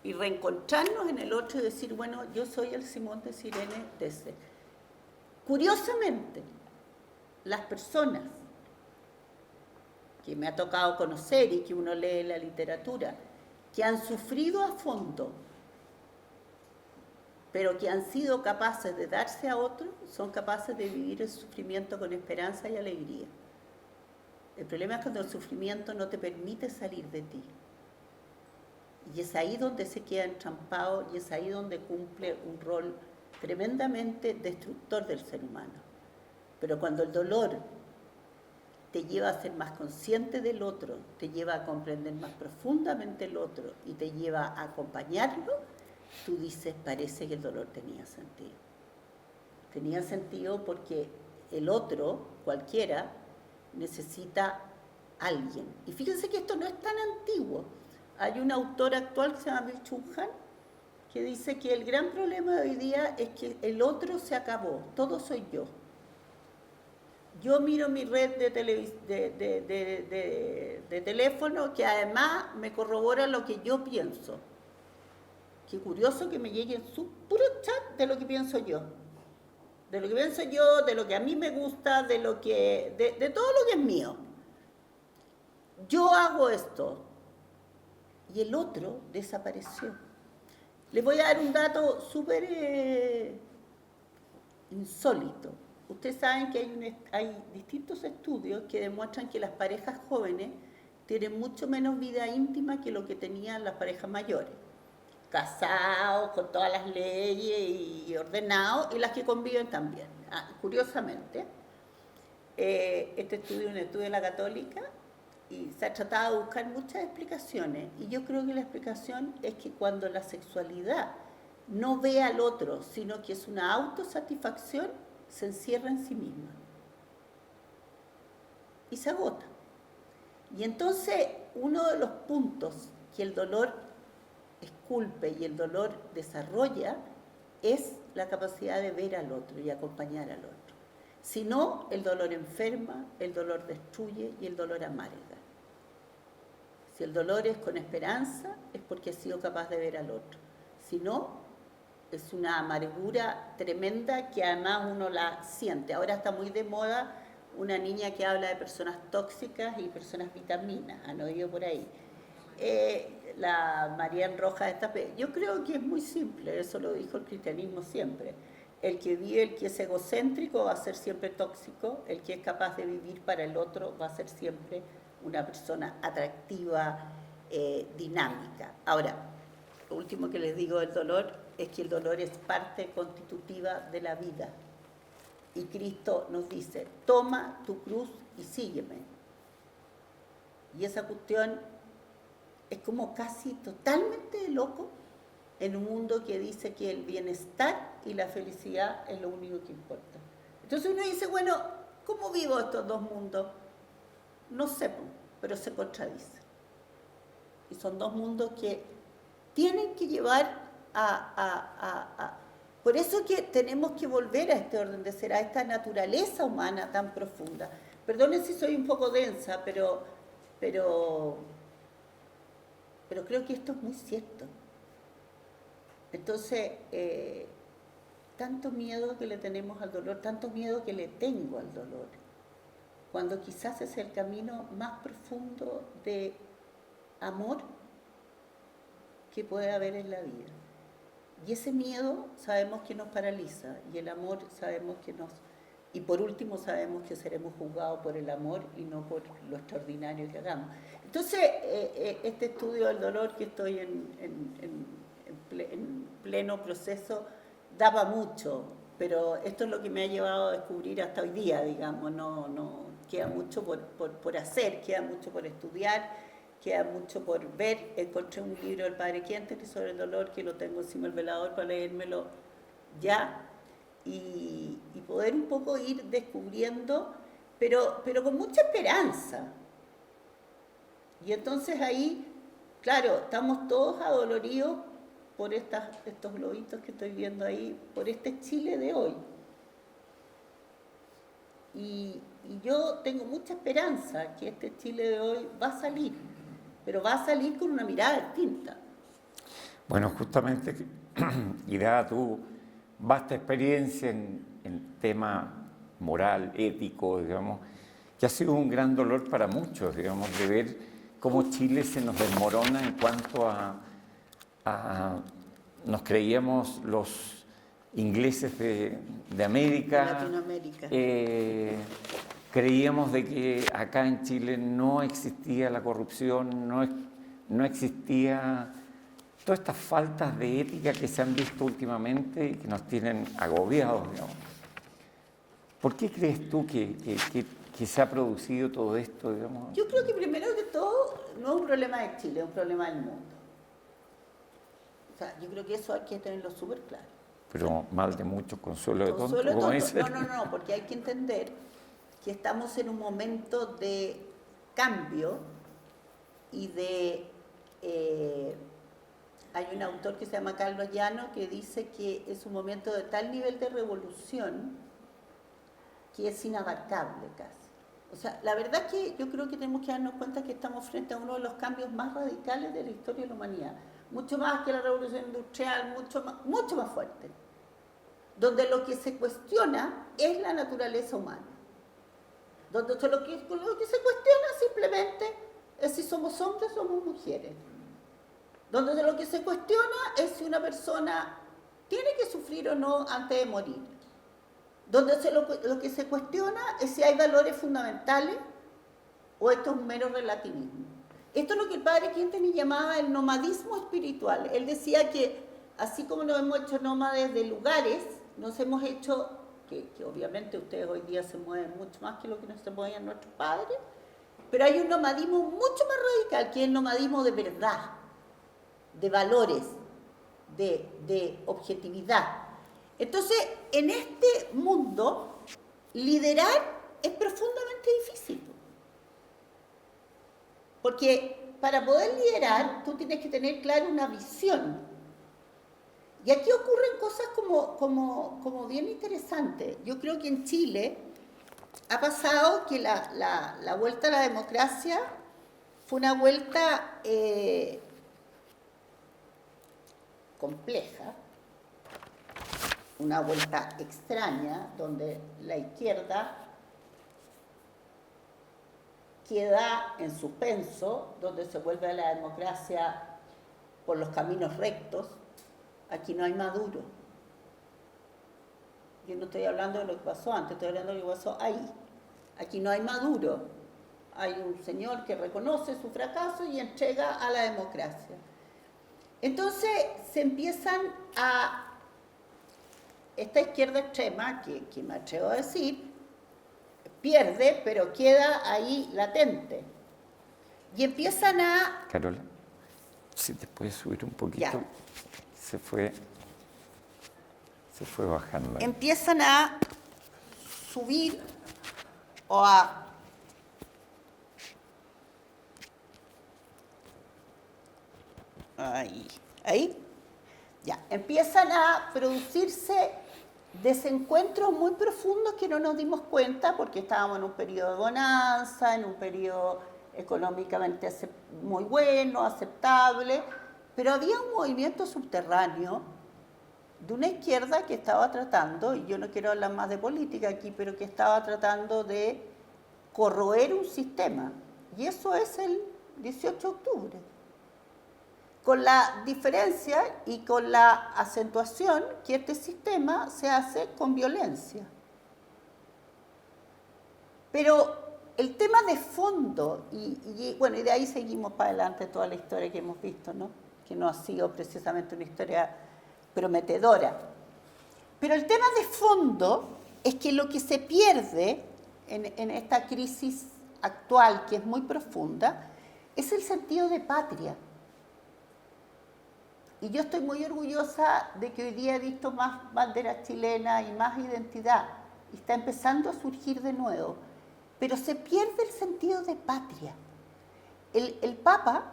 y reencontrarnos en el otro y decir, bueno, yo soy el Simón de Sirene de ese. Curiosamente, las personas que me ha tocado conocer y que uno lee en la literatura, que han sufrido a fondo, pero que han sido capaces de darse a otro, son capaces de vivir el sufrimiento con esperanza y alegría. El problema es cuando el sufrimiento no te permite salir de ti. Y es ahí donde se queda entrampado y es ahí donde cumple un rol tremendamente destructor del ser humano. Pero cuando el dolor te lleva a ser más consciente del otro, te lleva a comprender más profundamente el otro y te lleva a acompañarlo, tú dices, parece que el dolor tenía sentido. Tenía sentido porque el otro, cualquiera, necesita a alguien. Y fíjense que esto no es tan antiguo. Hay un autor actual que se llama Byung-Chul Han, que dice que el gran problema de hoy día es que el otro se acabó, todo soy yo. Yo miro mi red de teléfono que además me corrobora lo que yo pienso. Qué curioso que me lleguen sus puros chats de lo que pienso yo. De lo que pienso yo, de lo que a mí me gusta, de todo lo que es mío. Yo hago esto. Y el otro desapareció. Les voy a dar un dato súper insólito. Ustedes saben que hay distintos estudios que demuestran que las parejas jóvenes tienen mucho menos vida íntima que lo que tenían las parejas mayores. Casados, con todas las leyes y ordenados, y las que conviven también. Curiosamente, este estudio es un estudio de la Católica, y se ha tratado de buscar muchas explicaciones, y yo creo que la explicación es que cuando la sexualidad no ve al otro, sino que es una autosatisfacción, se encierra en sí misma y se agota. Y entonces uno de los puntos que el dolor esculpe y el dolor desarrolla es la capacidad de ver al otro y acompañar al otro. Si no, el dolor enferma, el dolor destruye y el dolor amarga. Si el dolor es con esperanza, es porque ha sido capaz de ver al otro. Si no, es una amargura tremenda que además uno la siente. Ahora está muy de moda una niña que habla de personas tóxicas y personas vitaminas. ¿Han oído por ahí? La Marian Rojas yo creo que es muy simple, eso lo dijo el cristianismo siempre. El que vive, el que es egocéntrico va a ser siempre tóxico, el que es capaz de vivir para el otro va a ser siempre una persona atractiva, dinámica. Ahora, lo último que les digo del dolor es que el dolor es parte constitutiva de la vida. Y Cristo nos dice, toma tu cruz y sígueme. Y esa cuestión es como casi totalmente de loco, en un mundo que dice que el bienestar y la felicidad es lo único que importa. Entonces uno dice, bueno, ¿cómo vivo estos dos mundos? No sé, pero se contradicen. Y son dos mundos que tienen que llevar Por eso que tenemos que volver a este orden de ser, a esta naturaleza humana tan profunda. Perdonen si soy un poco densa, pero creo que esto es muy cierto. Entonces, tanto miedo que le tenemos al dolor, tanto miedo que le tengo al dolor, cuando quizás es el camino más profundo de amor que puede haber en la vida. Y ese miedo sabemos que nos paraliza, y el amor sabemos que nos... Y por último sabemos que seremos juzgados por el amor y no por lo extraordinario que hagamos. Entonces, este estudio del dolor que estoy en pleno proceso daba mucho, pero esto es lo que me ha llevado a descubrir hasta hoy día, digamos, no queda mucho por hacer, queda mucho por estudiar, queda mucho por ver. Encontré un libro del padre Kienterle sobre el dolor, que lo tengo encima del velador para leérmelo ya, y poder un poco ir descubriendo, pero con mucha esperanza. Y entonces ahí, claro, estamos todos adoloridos por estos globitos que estoy viendo ahí, por este Chile de hoy. Y yo tengo mucha esperanza que este Chile de hoy va a salir, pero va a salir con una mirada distinta. Bueno, justamente, y dada tu vasta experiencia en tema moral, ético, digamos, que ha sido un gran dolor para muchos, digamos, de ver cómo Chile se nos desmorona en cuanto nos creíamos los ingleses de América, Latinoamérica. Creíamos de que acá en Chile no existía la corrupción, no existía todas estas faltas de ética que se han visto últimamente y que nos tienen agobiados, digamos. ¿Por qué crees tú que se ha producido todo esto, digamos? Yo creo que primero que todo no es un problema de Chile, es un problema del mundo. O sea, yo creo que eso hay que tenerlo súper claro. Pero mal de muchos, consuelo de tonto, Consuelo de como tonto. dice. No, porque hay que entender que estamos en un momento de cambio y de... hay un autor que se llama Carlos Llano que dice que es un momento de tal nivel de revolución que es inabarcable casi. O sea, la verdad es que yo creo que tenemos que darnos cuenta que estamos frente a uno de los cambios más radicales de la historia de la humanidad. Mucho más que la revolución industrial, mucho más fuerte. Donde lo que se cuestiona es la naturaleza humana. Donde lo que se cuestiona simplemente es si somos hombres o somos mujeres. Donde lo que se cuestiona es si una persona tiene que sufrir o no antes de morir. Donde lo que se cuestiona es si hay valores fundamentales o esto es un mero relativismo. Esto es lo que el padre Kienterle llamaba el nomadismo espiritual. Él decía que así como nos hemos hecho nómades de lugares, nos hemos hecho, que obviamente ustedes hoy día se mueven mucho más que lo que no se movían nuestros padres, pero hay un nomadismo mucho más radical, que es el nomadismo de verdad, de valores, de objetividad. Entonces, en este mundo, liderar es profundamente difícil. Porque para poder liderar, tú tienes que tener clara una visión. Y aquí ocurren cosas como bien interesantes. Yo creo que en Chile ha pasado que la vuelta a la democracia fue una vuelta compleja, una vuelta extraña, donde la izquierda queda en suspenso, donde se vuelve a la democracia por los caminos rectos. Aquí no hay Maduro. Yo no estoy hablando de lo que pasó antes, estoy hablando de lo que pasó ahí. Aquí no hay Maduro. Hay un señor que reconoce su fracaso y entrega a la democracia. Entonces se empiezan esta izquierda extrema, que me atrevo a decir, pierde, pero queda ahí latente. Y empiezan Carola, si te puedes subir un poquito. Ya. se fue bajando. Empiezan a subir o a... Ahí. Ya, empiezan a producirse desencuentros muy profundos que no nos dimos cuenta porque estábamos en un periodo de bonanza, en un periodo económicamente muy bueno, aceptable, pero había un movimiento subterráneo de una izquierda que estaba tratando, y yo no quiero hablar más de política aquí, pero que estaba tratando de corroer un sistema. Y eso es el 18 de octubre. Con la diferencia y con la acentuación que este sistema se hace con violencia. Pero el tema de fondo, y de ahí seguimos para adelante toda la historia que hemos visto, ¿no? Que no ha sido precisamente una historia prometedora. Pero el tema de fondo es que lo que se pierde en esta crisis actual, que es muy profunda, es el sentido de patria. Y yo estoy muy orgullosa de que hoy día he visto más banderas chilenas y más identidad. Y está empezando a surgir de nuevo. Pero se pierde el sentido de patria. El Papa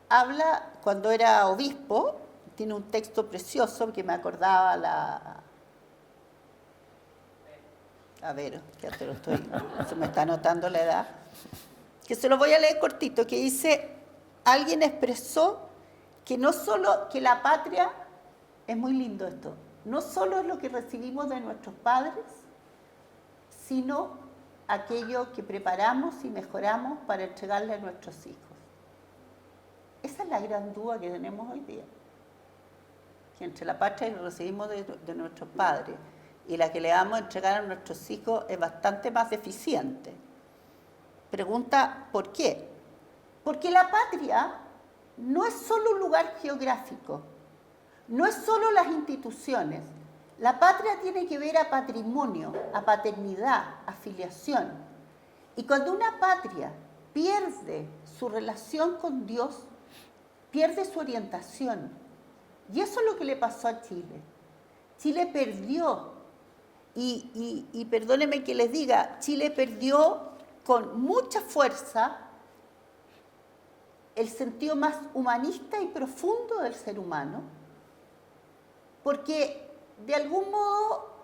habla, cuando era obispo, tiene un texto precioso que me acordaba A ver, ya te lo estoy... Se me está notando la edad. Que se lo voy a leer cortito, que dice, alguien expresó que no solo que la patria, es muy lindo esto, no solo es lo que recibimos de nuestros padres, sino aquello que preparamos y mejoramos para entregarle a nuestros hijos. Esa es la gran duda que tenemos hoy día. Que entre la patria que recibimos de nuestros padres y la que le vamos a entregar a nuestros hijos es bastante más deficiente. Pregunta, ¿por qué? Porque la patria no es solo un lugar geográfico, no es solo las instituciones. La patria tiene que ver a patrimonio, a paternidad, a filiación. Y cuando una patria pierde su relación con Dios, pierde su orientación. Y eso es lo que le pasó a Chile. Chile perdió, y perdónenme que les diga, Chile perdió con mucha fuerza el sentido más humanista y profundo del ser humano, porque de algún modo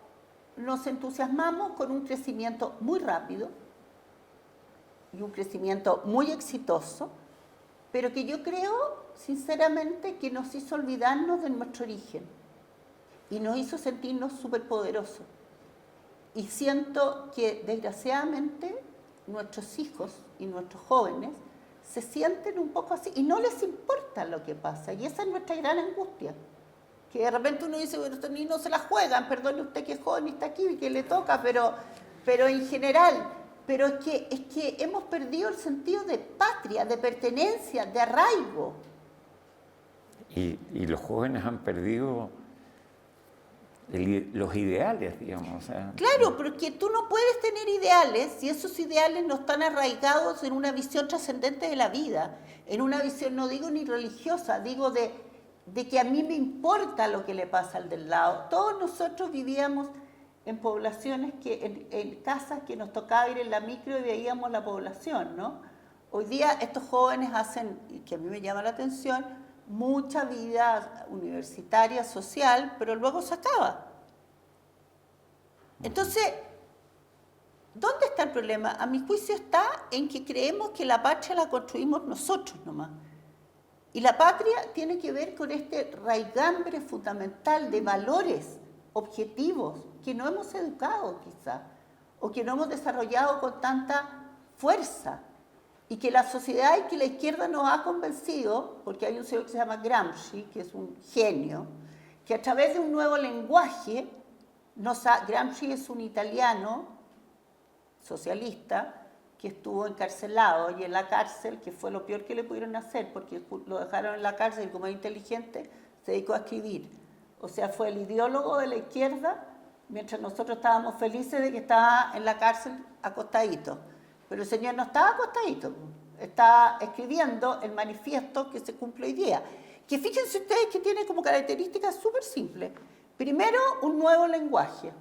nos entusiasmamos con un crecimiento muy rápido y un crecimiento muy exitoso, pero que yo creo, sinceramente, que nos hizo olvidarnos de nuestro origen y nos hizo sentirnos superpoderosos. Y siento que, desgraciadamente, nuestros hijos y nuestros jóvenes se sienten un poco así y no les importa lo que pasa. Y esa es nuestra gran angustia. Que de repente uno dice, bueno, estos niños se la juegan, perdone usted que es joven y está aquí y que le toca, pero en general, pero es que hemos perdido el sentido de patria, de pertenencia, de arraigo. Y los jóvenes han perdido los ideales, digamos. O sea, claro, porque tú no puedes tener ideales si esos ideales no están arraigados en una visión trascendente de la vida, en una visión, no digo ni religiosa, digo de que a mí me importa lo que le pasa al del lado. Todos nosotros vivíamos en poblaciones, en casas que nos tocaba ir en la micro y veíamos la población, ¿no? Hoy día estos jóvenes hacen, y que a mí me llama la atención, mucha vida universitaria, social, pero luego se acaba. Entonces, ¿dónde está el problema? A mi juicio está en que creemos que la patria la construimos nosotros nomás. Y la patria tiene que ver con este raigambre fundamental de valores objetivos que no hemos educado quizá, o que no hemos desarrollado con tanta fuerza, y que la sociedad y que la izquierda nos ha convencido, porque hay un señor que se llama Gramsci, que es un genio, que a través de un nuevo lenguaje, Gramsci es un italiano socialista que estuvo encarcelado, y en la cárcel, que fue lo peor que le pudieron hacer, porque lo dejaron en la cárcel y como es inteligente, se dedicó a escribir. O sea, fue el ideólogo de la izquierda, mientras nosotros estábamos felices de que estaba en la cárcel acostadito. Pero el señor no estaba acostadito, estaba escribiendo el manifiesto que se cumple hoy día. que fíjense ustedes que tiene como características súper simples. Primero, un nuevo lenguaje.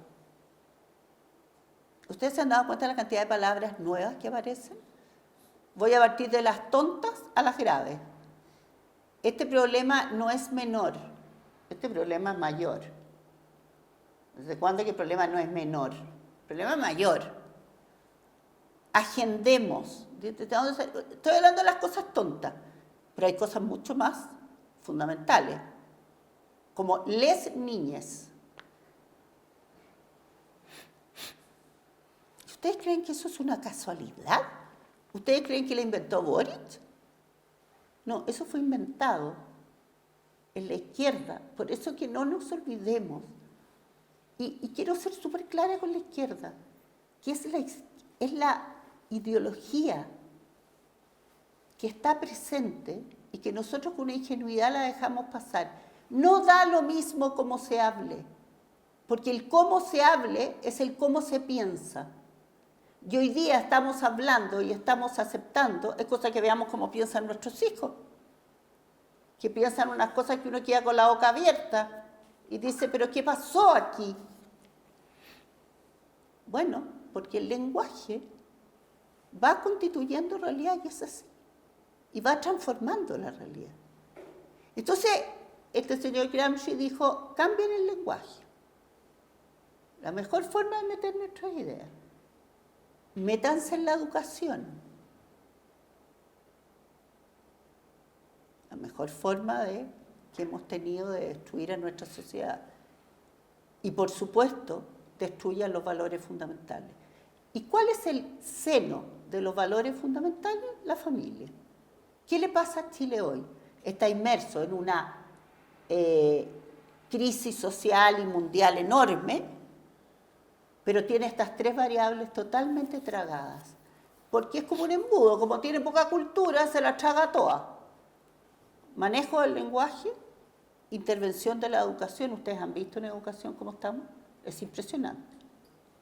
¿Ustedes se han dado cuenta de la cantidad de palabras nuevas que aparecen? Voy a partir de las tontas a las graves. Este problema no es menor, este problema es mayor. ¿Desde cuándo que el problema no es menor? El problema es mayor. Agendemos. Estoy hablando de las cosas tontas, pero hay cosas mucho más fundamentales, como les niñes. ¿Ustedes creen que eso es una casualidad? ¿Ustedes creen que lo inventó Boric? No, eso fue inventado en la izquierda. Por eso que no nos olvidemos. Y quiero ser súper clara con la izquierda, que es la ideología que está presente y que nosotros con una ingenuidad la dejamos pasar. No da lo mismo cómo se hable, porque el cómo se hable es el cómo se piensa. Y hoy día estamos hablando y estamos aceptando, es cosa que veamos cómo piensan nuestros hijos, que piensan unas cosas que uno queda con la boca abierta y dice, ¿pero qué pasó aquí? Bueno, porque el lenguaje va constituyendo realidad y es así, y va transformando la realidad. Entonces, este señor Gramsci dijo, cambien el lenguaje. La mejor forma de meter nuestras ideas. Métanse en la educación. La mejor forma que hemos tenido de destruir a nuestra sociedad. Y por supuesto, destruyan los valores fundamentales. ¿Y cuál es el seno de los valores fundamentales? La familia. ¿Qué le pasa a Chile hoy? Está inmerso en una crisis social y mundial enorme, pero tiene estas tres variables totalmente tragadas. Porque es como un embudo, como tiene poca cultura, se la traga toda. Manejo del lenguaje, intervención de la educación. ¿Ustedes han visto en educación cómo estamos? Es impresionante.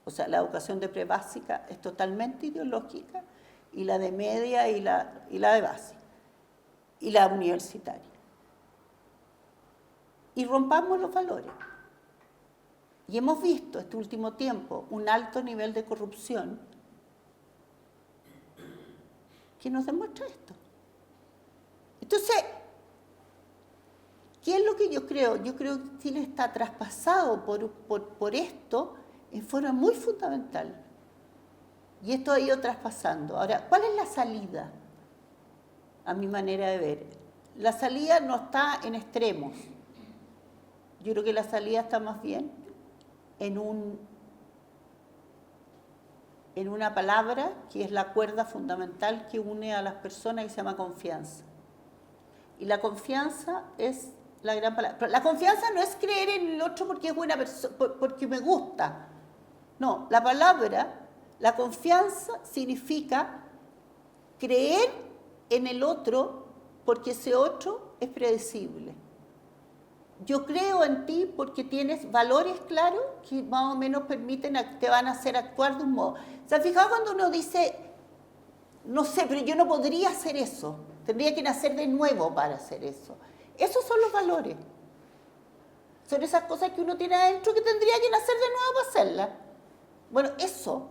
O sea, la educación de prebásica es totalmente ideológica, y la de media y la de básica, y la universitaria. Y rompamos los valores. Y hemos visto este último tiempo un alto nivel de corrupción que nos demuestra esto. Entonces, ¿qué es lo que yo creo? Yo creo que Chile está traspasado por esto en forma muy fundamental. Y esto ha ido traspasando. Ahora, ¿cuál es la salida? A mi manera de ver. La salida no está en extremos. Yo creo que la salida está más bien en una palabra que es la cuerda fundamental que une a las personas y se llama confianza. Y la confianza es la gran palabra. Pero la confianza no es creer en el otro porque es buena persona, porque me gusta. No, la palabra, la confianza significa creer en el otro porque ese otro es predecible. Yo creo en ti porque tienes valores claros que más o menos te van a hacer actuar de un modo. ¿Se han fijado cuando uno dice, no sé, pero yo no podría hacer eso? Tendría que nacer de nuevo para hacer eso. Esos son los valores. Son esas cosas que uno tiene adentro que tendría que nacer de nuevo para hacerlas. Bueno, eso,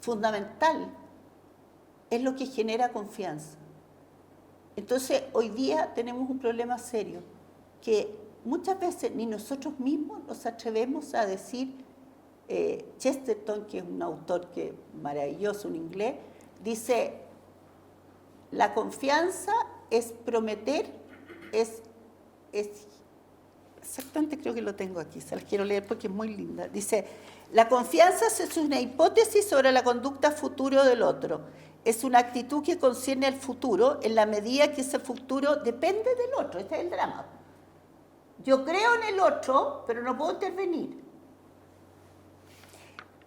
fundamental, es lo que genera confianza. Entonces, hoy día tenemos un problema serio, que muchas veces ni nosotros mismos nos atrevemos a decir. Chesterton, que es un autor maravilloso, un inglés, dice, la confianza es prometer, es exactamente, creo que lo tengo aquí, se las quiero leer porque es muy linda. Dice, la confianza es una hipótesis sobre la conducta futuro del otro. Es una actitud que concierne al futuro en la medida que ese futuro depende del otro. Este es el drama. Yo creo en el otro, pero no puedo intervenir.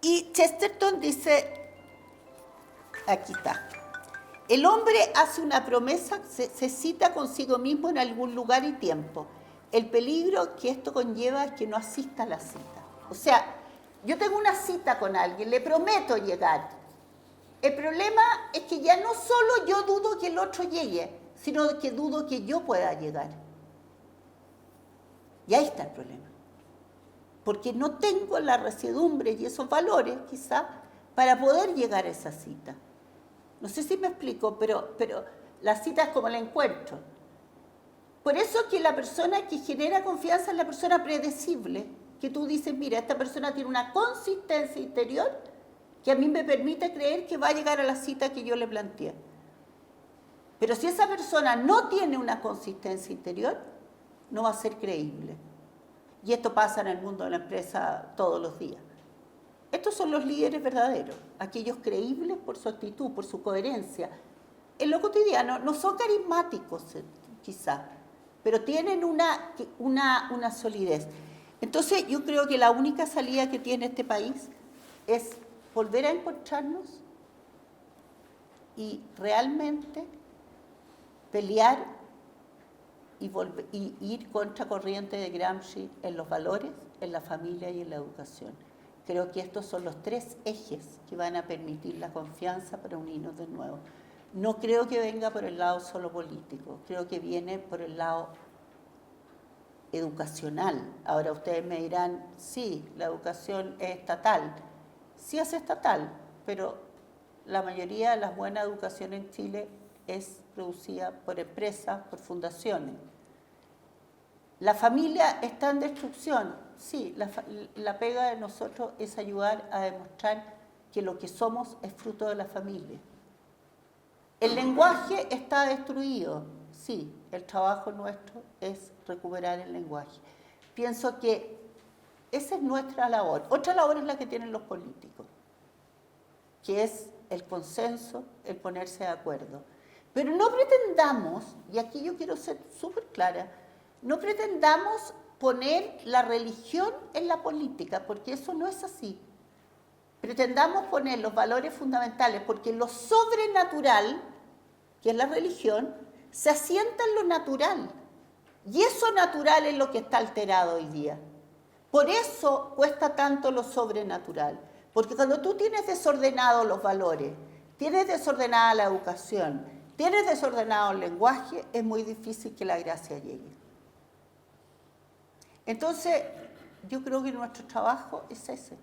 Y Chesterton dice, aquí está, el hombre hace una promesa, se cita consigo mismo en algún lugar y tiempo. El peligro que esto conlleva es que no asista a la cita. O sea, yo tengo una cita con alguien, le prometo llegar. El problema es que ya no solo yo dudo que el otro llegue, sino que dudo que yo pueda llegar. Y ahí está el problema. Porque no tengo la residumbre y esos valores, quizá, para poder llegar a esa cita. No sé si me explico, pero la cita es como el encuentro. Por eso que la persona que genera confianza es la persona predecible, que tú dices, mira, esta persona tiene una consistencia interior que a mí me permite creer que va a llegar a la cita que yo le planteé. Pero si esa persona no tiene una consistencia interior, no va a ser creíble. Y esto pasa en el mundo de la empresa todos los días. Estos son los líderes verdaderos, aquellos creíbles por su actitud, por su coherencia. En lo cotidiano no son carismáticos, quizá, pero tienen una solidez. Entonces yo creo que la única salida que tiene este país es volver a encontrarnos y realmente pelear y ir contra corriente de Gramsci en los valores, en la familia y en la educación. Creo que estos son los 3 ejes que van a permitir la confianza para unirnos de nuevo. No creo que venga por el lado solo político, creo que viene por el lado educacional. Ahora ustedes me dirán, sí, la educación es estatal. Sí es estatal, pero la mayoría de la buena educación en Chile es producida por empresas, por fundaciones. La familia está en destrucción. Sí, la pega de nosotros es ayudar a demostrar que lo que somos es fruto de la familia. El lenguaje está destruido. Sí, el trabajo nuestro es recuperar el lenguaje. Pienso que esa es nuestra labor. Otra labor es la que tienen los políticos, que es el consenso, el ponerse de acuerdo. Pero no pretendamos, y aquí yo quiero ser súper clara, no pretendamos poner la religión en la política, porque eso no es así. Pretendamos poner los valores fundamentales, porque lo sobrenatural, que es la religión, se asienta en lo natural. Y eso natural es lo que está alterado hoy día. Por eso cuesta tanto lo sobrenatural. Porque cuando tú tienes desordenados los valores, tienes desordenada la educación, tienes desordenado el lenguaje, es muy difícil que la gracia llegue. Entonces, yo creo que nuestro trabajo es ese.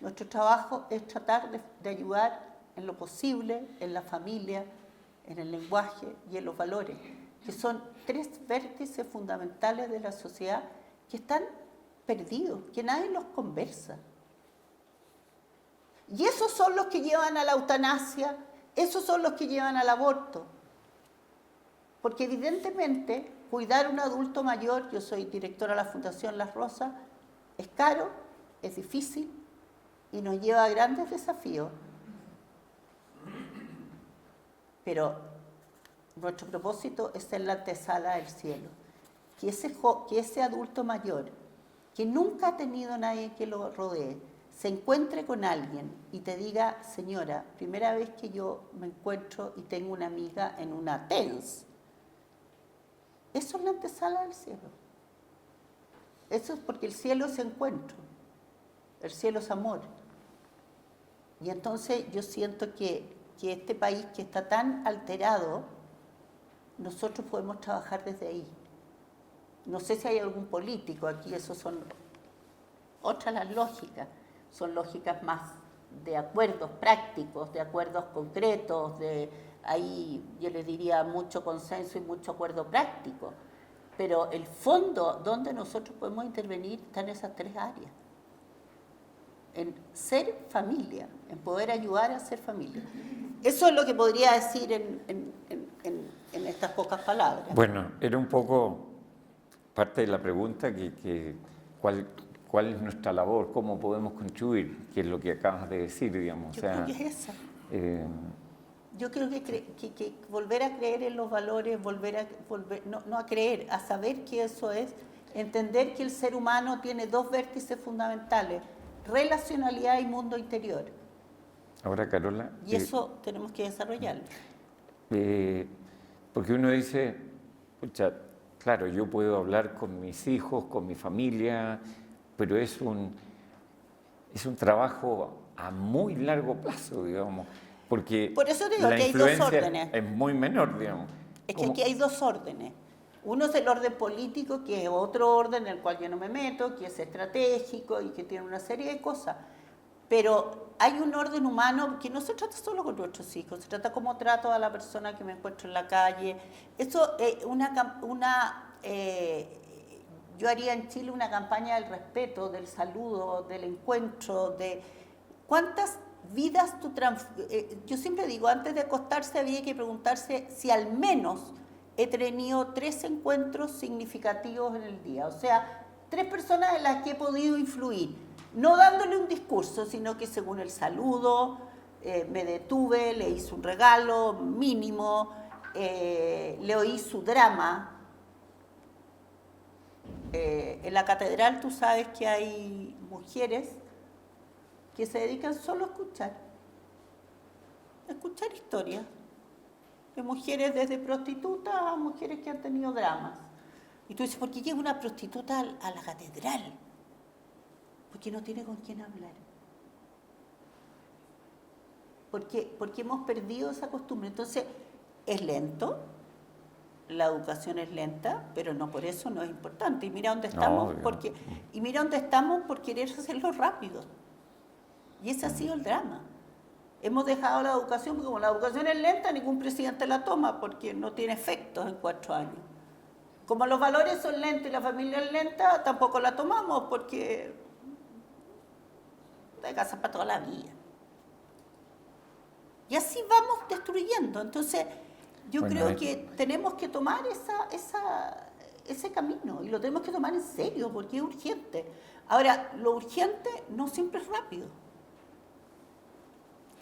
Nuestro trabajo es tratar de ayudar en lo posible, en la familia, en el lenguaje y en los valores, que son 3 vértices fundamentales de la sociedad que están perdidos, que nadie los conversa. Y esos son los que llevan a la eutanasia, esos son los que llevan al aborto. Porque evidentemente cuidar a un adulto mayor, yo soy directora de la Fundación Las Rosas, es caro, es difícil y nos lleva a grandes desafíos. Pero nuestro propósito es ser la antesala del cielo. Que ese adulto mayor, que nunca ha tenido nadie que lo rodee, se encuentre con alguien y te diga, señora, primera vez que yo me encuentro y tengo una amiga en una TENS. Eso es la antesala del cielo. Eso es porque el cielo es encuentro, el cielo es amor. Y entonces yo siento que este país que está tan alterado, nosotros podemos trabajar desde ahí. No sé si hay algún político aquí, eso son otras las lógicas, son lógicas más de acuerdos prácticos, de acuerdos concretos, ahí yo les diría mucho consenso y mucho acuerdo práctico. Pero el fondo donde nosotros podemos intervenir está en esas 3 áreas. En ser familia, en poder ayudar a ser familia. Eso es lo que podría decir en estas pocas palabras. Bueno, era un poco parte de la pregunta ¿cuál es nuestra labor? ¿Cómo podemos contribuir? Que es lo que acabas de decir, digamos. Yo creo que es esa. Yo creo que volver a creer en los valores, no a creer, a saber que eso es, entender que el ser humano tiene 2 vértices fundamentales, relacionalidad y mundo interior. Ahora, Carola... Y eso tenemos que desarrollarlo. Porque uno dice, pucha, claro, yo puedo hablar con mis hijos, con mi familia, pero es un trabajo a muy largo plazo, digamos, porque por eso digo la que hay 2 influencia órdenes. es muy menor, digamos. Es que aquí hay 2 órdenes. Uno es el orden político, que es otro orden en el cual yo no me meto, que es estratégico y que tiene una serie de cosas. Pero hay un orden humano que no se trata solo con nuestros hijos, se trata cómo trato a la persona que me encuentro en la calle. Eso es yo haría en Chile una campaña del respeto, del saludo, del encuentro, de cuántas vidas tú yo siempre digo, antes de acostarse había que preguntarse si al menos he tenido 3 encuentros significativos en el día. O sea, 3 personas en las que he podido influir. No dándole un discurso, sino que según el saludo, me detuve, le hice un regalo mínimo, le oí su drama. En la catedral tú sabes que hay mujeres que se dedican solo a escuchar historias de mujeres desde prostitutas a mujeres que han tenido dramas. Y tú dices, ¿por qué llega una prostituta a la catedral? Porque no tiene con quién hablar. Porque hemos perdido esa costumbre. Entonces, es lento, la educación es lenta, pero no por eso no es importante. Y mira dónde estamos, mira dónde estamos por querer hacerlo rápido. Y ese ha sido el drama. Hemos dejado la educación, porque como la educación es lenta, ningún presidente la toma porque no tiene efectos en 4 años. Como los valores son lentos y la familia es lenta, tampoco la tomamos porque hay casa para toda la vida. Y así vamos destruyendo. Entonces, yo creo que tenemos que tomar ese camino y lo tenemos que tomar en serio porque es urgente. Ahora, lo urgente no siempre es rápido.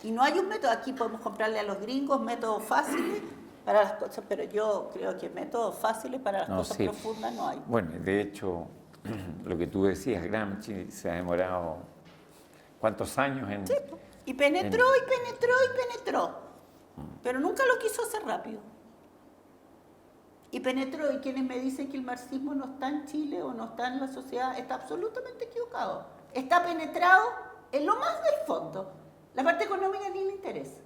Y no hay un método, aquí podemos comprarle a los gringos métodos fáciles para las cosas, pero yo creo que métodos fáciles para las cosas profundas no hay. Bueno, de hecho, lo que tú decías, Gramsci se ha demorado ¿cuántos años en...? Sí, y penetró. Pero nunca lo quiso hacer rápido. Y penetró, y quienes me dicen que el marxismo no está en Chile o no está en la sociedad, está absolutamente equivocado. Está penetrado en lo más del fondo. La parte económica ni le interesa.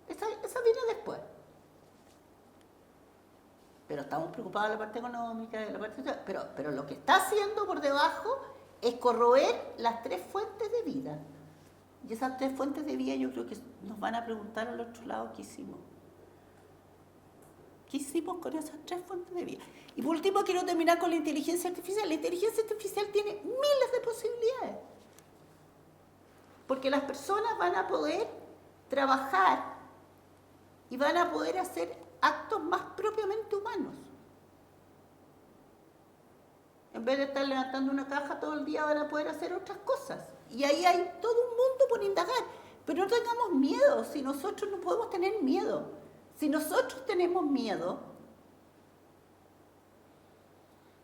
Esa viene después. Pero estamos preocupados de la parte económica, de la parte social. Pero lo que está haciendo por debajo es corroer las 3 fuentes de vida. Y esas 3 fuentes de vida yo creo que nos van a preguntar al otro lado qué hicimos. ¿Qué hicimos con esas 3 fuentes de vida? Y por último quiero terminar con la inteligencia artificial. La inteligencia artificial tiene miles de posibilidades. Porque las personas van a poder trabajar y van a poder hacer actos más propiamente humanos. En vez de estar levantando una caja todo el día, van a poder hacer otras cosas. Y ahí hay todo un mundo por indagar. Pero no tengamos miedo, si nosotros no podemos tener miedo. Si nosotros tenemos miedo,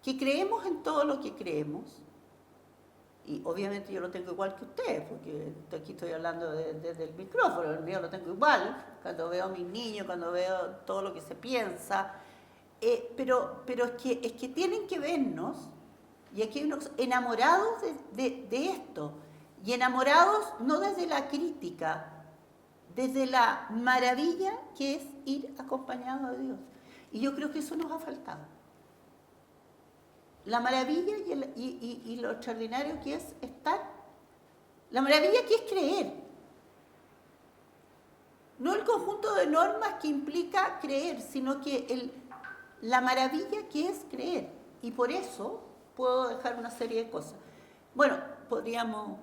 que creemos en todo lo que creemos, y obviamente yo lo tengo igual que ustedes, porque aquí estoy hablando desde el micrófono, el mío lo tengo igual, cuando veo a mis niños, cuando veo todo lo que se piensa, pero es que tienen que vernos, y aquí hay unos enamorados de esto, y enamorados no desde la crítica, desde la maravilla que es ir acompañado de Dios. Y yo creo que eso nos ha faltado. La maravilla y lo extraordinario que es estar. La maravilla que es creer. No el conjunto de normas que implica creer, sino que la maravilla que es creer. Y por eso puedo dejar una serie de cosas. Bueno, podríamos...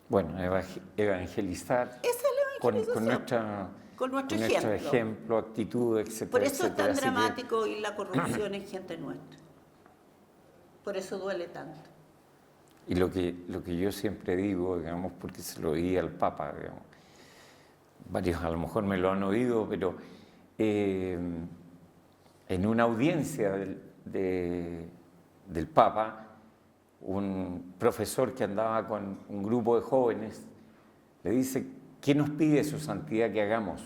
Bueno, evangelizar. Esa es la evangelización. Con nuestro ejemplo, actitud, etcétera. Por eso es tan dramático y la corrupción en gente nuestra. Por eso duele tanto. Y lo que yo siempre digo, digamos, porque se lo oí al Papa, digamos, varios a lo mejor me lo han oído, pero en una audiencia del Papa, un profesor que andaba con un grupo de jóvenes le dice, ¿qué nos pide su santidad que hagamos?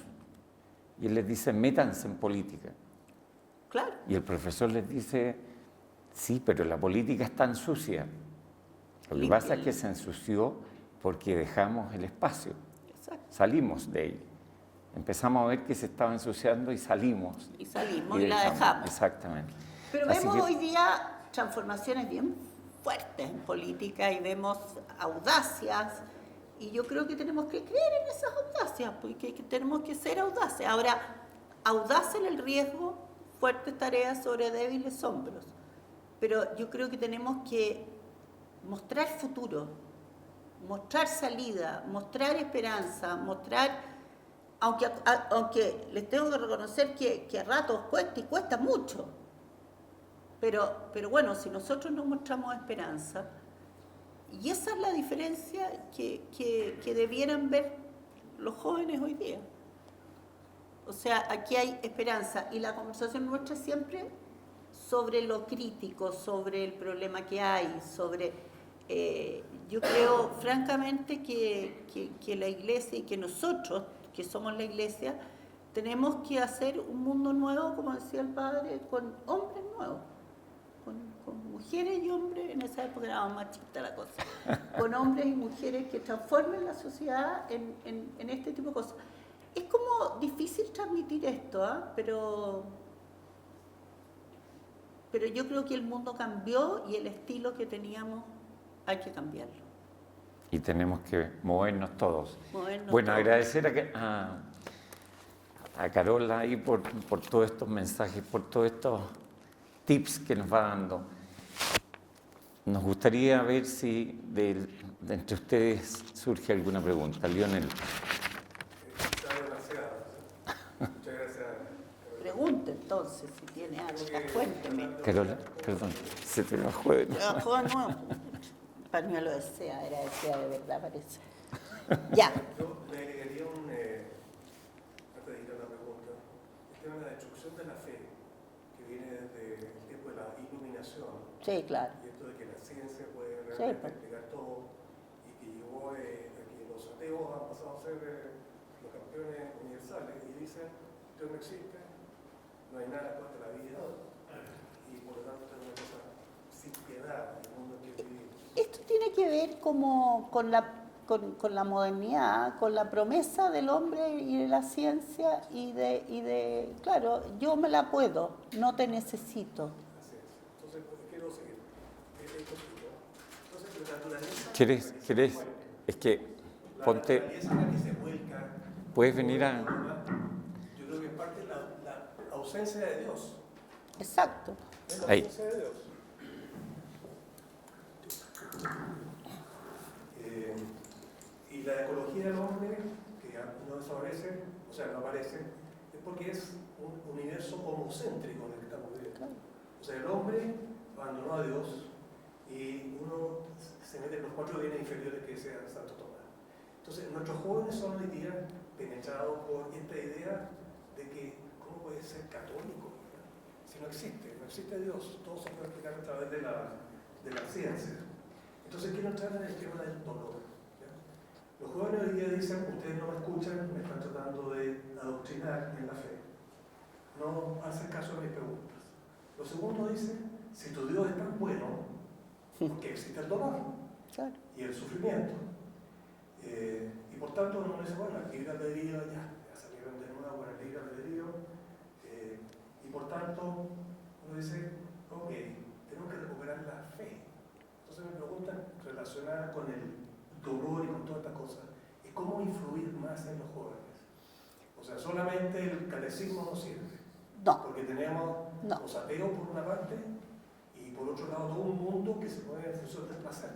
Y él les dice, métanse en política. Claro. Y el profesor les dice, sí, pero la política es tan sucia. Lo que pasa es que se ensució porque dejamos el espacio. Exacto. Salimos de él. Empezamos a ver que se estaba ensuciando y salimos. Y la dejamos. Exactamente. Pero vemos hoy día transformaciones bien fuertes en política y vemos audacias, y yo creo que tenemos que creer en esas audacias, porque tenemos que ser audaces. Ahora, audaz en el riesgo, fuertes tareas sobre débiles hombros. Pero yo creo que tenemos que mostrar futuro, mostrar salida, mostrar esperanza, mostrar, aunque les tengo que reconocer que a ratos cuesta y cuesta mucho. Pero bueno, si nosotros no mostramos esperanza, y esa es la diferencia que debieran ver los jóvenes hoy día. O sea, aquí hay esperanza, y la conversación nuestra siempre sobre lo crítico, sobre el problema que hay, sobre... yo creo francamente que la Iglesia y que nosotros, que somos la Iglesia, tenemos que hacer un mundo nuevo, como decía el Padre, con hombres nuevos, con mujeres y hombres. En esa época era más chiquita la cosa, con hombres y mujeres que transformen la sociedad en este tipo de cosas. Es como difícil transmitir esto, pero yo creo que el mundo cambió y el estilo que teníamos hay que cambiarlo. Y tenemos que movernos todos. Movernos bueno, todos. agradecer a Carola ahí por todos estos mensajes, por todos estos tips que nos va dando. Nos gustaría ver si de entre ustedes surge alguna pregunta. Lionel. Muchas gracias. Pregunte entonces si tiene algo, cuénteme. Carola, perdón, se te bajó de nuevo. Trabajó de nuevo. Pañuelo de seda, era de seda de verdad, parece. Ya. Yo le agregaría antes de ir a la pregunta, el tema de la destrucción de la fe, que viene desde el tiempo de la iluminación. Sí, claro. Y esto de que la ciencia puede Sí, realmente pues. explicar todo, y que llegó a que los ateos han pasado a ser los campeones universales, y dicen, Dios no existe, no hay nada después de la vida, y por lo tanto es una cosa sin piedad en el mundo en que vivimos. Esto tiene que ver como con la modernidad, con la promesa del hombre y de la ciencia y de claro, yo me la puedo, no te necesito. Así es. Entonces, quiero seguir. Entonces, la naturaleza... ¿Querés? Es que ponte... La naturaleza en la que se vuelca... Puedes venir a... Yo creo que es parte de la ausencia de Dios. Exacto. Es la Ahí. ausencia de Dios. Y la ecología del hombre, que no desaparece, o sea, no aparece, es porque es un universo homocéntrico en el que estamos viviendo. O sea, el hombre abandonó a Dios y uno se mete en los 4 bienes inferiores que sea Santo Tomás. Entonces, nuestros jóvenes son hoy día penetrados por esta idea de que, ¿cómo puede ser católico? Si no existe Dios, todo se puede explicar a través de la ciencia. Entonces, quiero entrar en el tema del dolor. ¿Ya? Los jóvenes hoy día dicen, ustedes no me escuchan, me están tratando de adoctrinar en la fe. No hacen caso a mis preguntas. Lo segundo dice, si tu Dios es tan bueno, ¿por qué existe el dolor? Claro. Y el sufrimiento. Y por tanto uno dice, bueno, el libre albedrío ya salieron de nuevo con el libre albedrío. Y por tanto uno dice, ok, tenemos que recuperar la fe. Entonces me preguntan, relacionada con el dolor y con todas estas cosas, es cómo influir más en los jóvenes. O sea, solamente el catecismo no sirve. No. Porque tenemos los ateos por una parte y por otro lado todo un mundo que se mueve en función del placer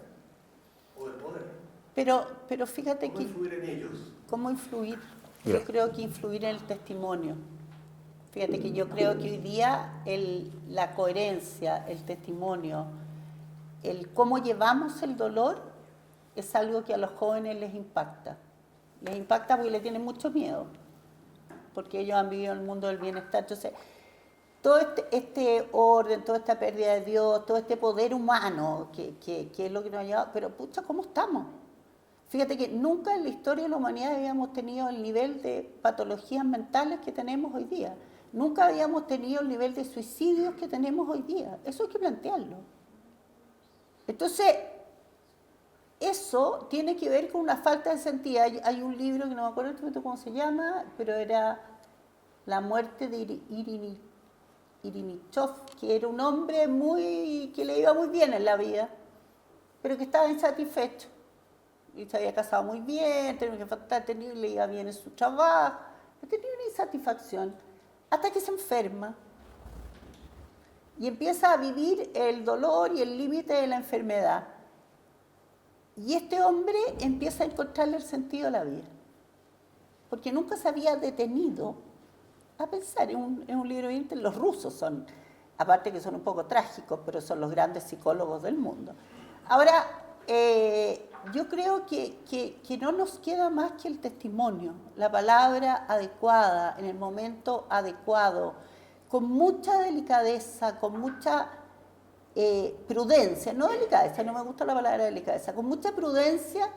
o del poder. Pero fíjate ¿Cómo que... influir en ellos? ¿Cómo influir? Yo creo que influir en el testimonio. Fíjate que yo creo que hoy día la coherencia, el testimonio, el cómo llevamos el dolor es algo que a los jóvenes les impacta. Les impacta porque le tienen mucho miedo, porque ellos han vivido en el mundo del bienestar. Entonces, todo este orden, toda esta pérdida de Dios, todo este poder humano, que es lo que nos ha llevado, pero pucha, ¿cómo estamos? Fíjate que nunca en la historia de la humanidad habíamos tenido el nivel de patologías mentales que tenemos hoy día. Nunca habíamos tenido el nivel de suicidios que tenemos hoy día. Eso hay que plantearlo. Entonces, eso tiene que ver con una falta de sentido. Hay un libro que no me acuerdo cómo se llama, pero era La muerte de Irinichov, que era un hombre que le iba muy bien en la vida, pero que estaba insatisfecho. Y se había casado muy bien, le iba bien en su trabajo, tenía una insatisfacción, hasta que se enferma y empieza a vivir el dolor y el límite de la enfermedad. Y este hombre empieza a encontrarle el sentido a la vida, porque nunca se había detenido a pensar. Es un libro bien, los rusos son, aparte que son un poco trágicos, pero son los grandes psicólogos del mundo. Ahora, yo creo que no nos queda más que el testimonio, la palabra adecuada, en el momento adecuado, con mucha delicadeza, con mucha prudencia, no delicadeza, no me gusta la palabra delicadeza, con mucha prudencia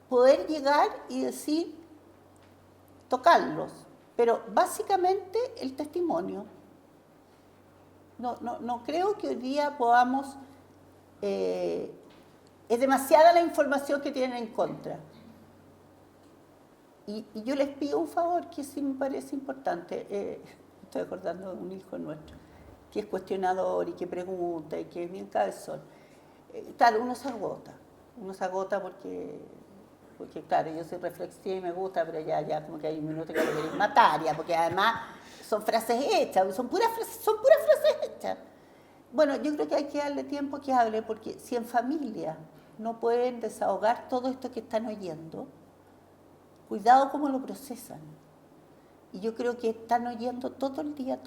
poder llegar y decir, tocarlos, pero básicamente el testimonio. No creo que hoy día podamos, es demasiada la información que tienen en contra. Y yo les pido un favor que sí me parece importante, estoy acordando de un hijo nuestro, que es cuestionador y que pregunta y que es bien cabezón. Claro, uno se agota porque claro, yo soy reflexiva y me gusta, pero ya como que hay un minuto que lo queréis matar, ya, porque además son frases hechas, son puras frases hechas. Bueno, yo creo que hay que darle tiempo que hable, porque si en familia no pueden desahogar todo esto que están oyendo, cuidado cómo lo procesan. Y yo creo que están oyendo todo el día,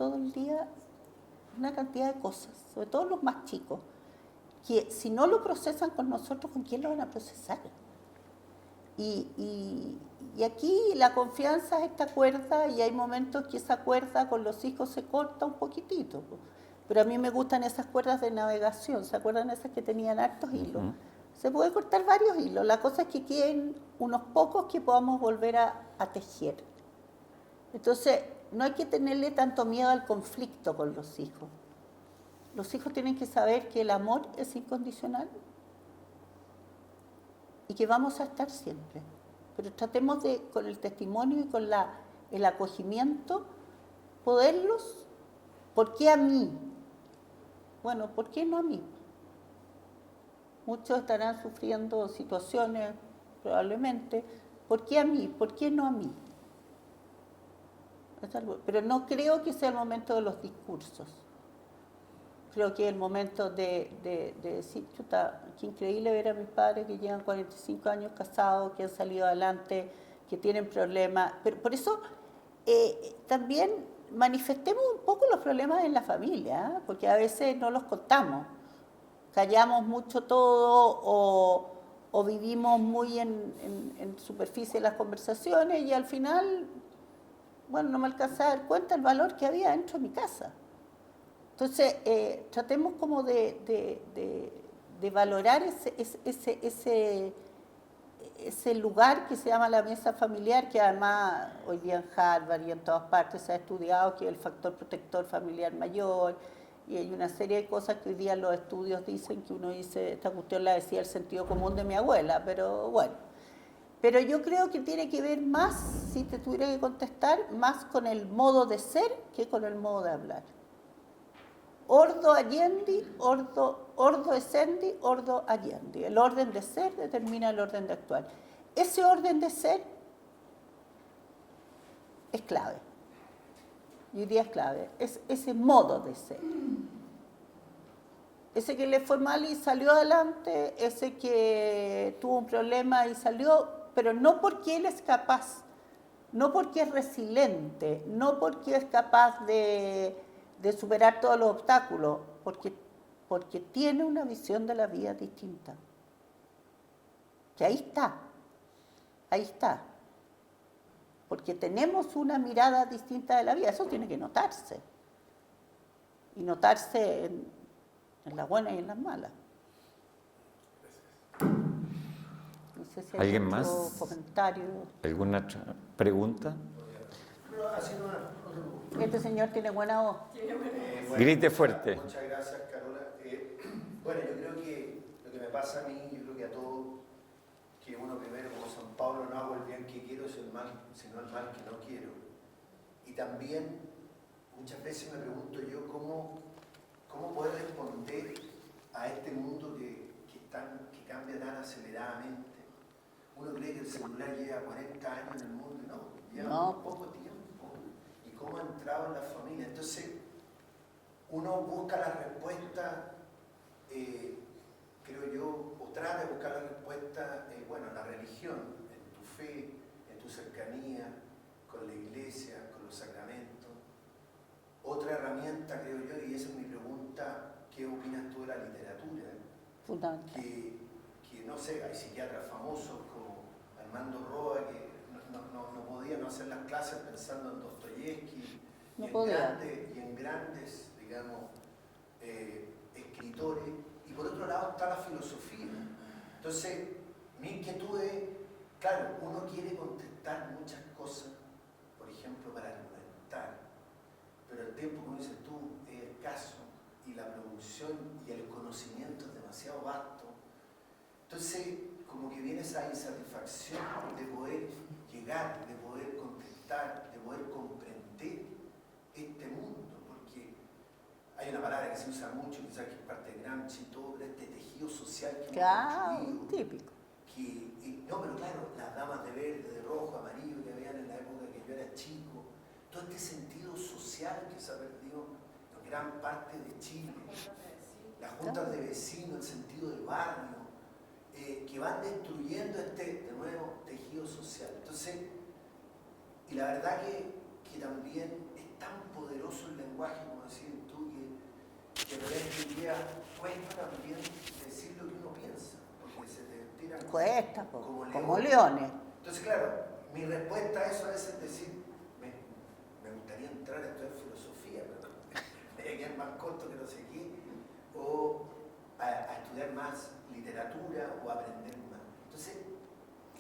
una cantidad de cosas, sobre todo los más chicos, que si no lo procesan con nosotros, ¿con quién lo van a procesar? Y aquí la confianza es esta cuerda, y hay momentos que esa cuerda con los hijos se corta un poquitito. Pero a mí me gustan esas cuerdas de navegación, ¿se acuerdan esas que tenían hartos hilos? Se puede cortar varios hilos, la cosa es que queden unos pocos que podamos volver a tejer. Entonces, no hay que tenerle tanto miedo al conflicto con los hijos. Los hijos tienen que saber que el amor es incondicional y que vamos a estar siempre. Pero tratemos de, con el testimonio y con el acogimiento, poderlos. ¿Por qué a mí? Bueno, ¿por qué no a mí? Muchos estarán sufriendo situaciones, probablemente. ¿Por qué a mí? ¿Por qué no a mí? Pero no creo que sea el momento de los discursos. Creo que es el momento de decir, chuta, qué increíble ver a mis padres que llevan 45 años casados, que han salido adelante, que tienen problemas. Pero por eso también manifestemos un poco los problemas en la familia, ¿eh? Porque a veces no los contamos. Callamos mucho todo o vivimos muy en superficie las conversaciones y al final, bueno, no me alcanza a dar cuenta el valor que había dentro de mi casa. Entonces, tratemos como de valorar ese lugar que se llama la mesa familiar, que además hoy día en Harvard y en todas partes se ha estudiado que es el factor protector familiar mayor, y hay una serie de cosas que hoy día los estudios dicen, que uno dice, esta cuestión la decía el sentido común de mi abuela, pero bueno. Pero yo creo que tiene que ver más, si te tuviera que contestar, más con el modo de ser que con el modo de hablar. Ordo agendi, ordo essendi, ordo agendi. El orden de ser determina el orden de actuar. Ese orden de ser es clave. Y hoy día es clave. Es ese modo de ser. Ese que le fue mal y salió adelante, ese que tuvo un problema y salió, pero no porque él es capaz, no porque es resiliente, no porque es capaz de superar todos los obstáculos, porque tiene una visión de la vida distinta. Que ahí está. Porque tenemos una mirada distinta de la vida, eso tiene que notarse. Y notarse en las buenas y en las malas. No sé si hay ¿Alguien más? comentario. ¿Alguna pregunta? Este señor tiene buena voz. Grite fuerte. Muchas gracias, Carola. Bueno, yo creo que lo que me pasa a mí, yo creo que a todos, que uno primero, como San Pablo, no hago el bien que quiero, sino el mal que no quiero. Y también muchas veces me pregunto yo cómo poder responder a este mundo que cambia tan aceleradamente. Uno cree que el celular lleva 40 años en el mundo, y no, lleva muy poco tiempo. Y cómo ha entrado en la familia. Entonces, uno busca la respuesta, creo yo, o trata de buscar la respuesta, bueno, en la religión, en tu fe, en tu cercanía, con la iglesia, con los sacramentos. Otra herramienta, creo yo, y esa es mi pregunta, ¿qué opinas tú de la literatura? Que no sé, hay psiquiatras famosos como Armando Roa que no podían no hacer las clases pensando en Dostoyevsky y en grandes, digamos, escritores. Y por otro lado está la filosofía. Entonces, mi inquietud es, claro, uno quiere contestar muchas cosas, por ejemplo, para argumentar, pero el tiempo, como dices tú, es escaso y la producción y el conocimiento es demasiado vasto. Entonces, como que viene esa insatisfacción de poder llegar, de poder contestar, de poder comprender este mundo, porque hay una palabra que se usa mucho, quizás que es parte de Gramsci, todo este tejido social que claro, hemos construido, típico. No, pero claro, las damas de verde, de rojo, amarillo que habían en la época que yo era chico, todo este sentido social que se ha perdido en gran parte de Chile, las juntas de vecinos, el sentido del barrio, que van destruyendo de nuevo, tejido social. Entonces, y la verdad que también es tan poderoso el lenguaje, como decías tú, que de repente hoy día cuesta también decir lo que uno piensa, porque se te tiran Cuesta, como leones. Entonces, claro, mi respuesta a eso a veces es decir, me gustaría entrar a estudiar filosofía, pero me voy a quedar más corto que no sé qué, o a estudiar más literatura o aprender más. Entonces,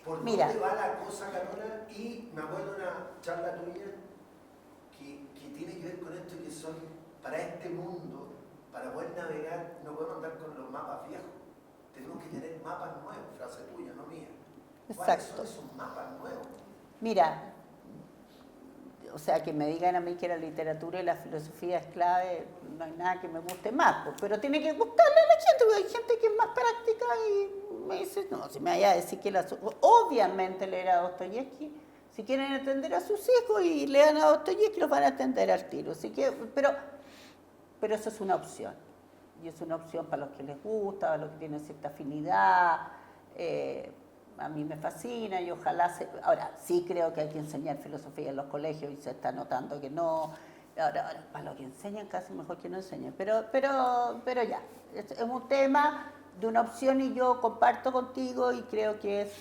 ¿por dónde va la cosa, Carola? Y me acuerdo de una charla tuya que tiene que ver con esto, que son, para este mundo, para poder navegar, no podemos andar con los mapas viejos. Tenemos que tener mapas nuevos, frase tuya, no mía. ¿Cuáles son esos mapas nuevos? Mira, o sea, que me digan a mí que la literatura y la filosofía es clave, no hay nada que me guste más, pero tiene que gustarle a la gente, porque hay gente que es más práctica y me dice, no, si me vaya a decir que obviamente leer a Dostoyevsky, si quieren entender a sus hijos y lean a Dostoyevsky, los van a entender al tiro, así que, pero eso es una opción, y es una opción para los que les gusta, para los que tienen cierta afinidad. A mí me fascina y ojalá ahora, sí creo que hay que enseñar filosofía en los colegios y se está notando que no. Ahora para lo que enseñan casi mejor que no enseñen. Pero ya, es un tema de una opción y yo comparto contigo y creo que es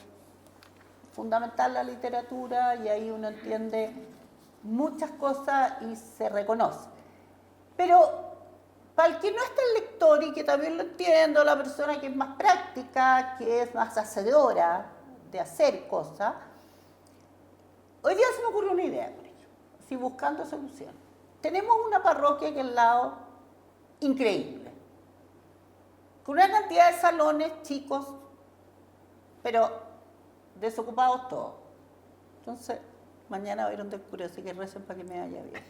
fundamental la literatura y ahí uno entiende muchas cosas y se reconoce. Pero para el que no es tan lector y que también lo entiendo, la persona que es más práctica, que es más hacedora de hacer cosas, hoy día se me ocurrió una idea con ello, así buscando soluciones. Tenemos una parroquia aquí al lado increíble, con una cantidad de salones chicos, pero desocupados todos. Entonces, mañana va a ir un cura, así que recen para que me vaya bien.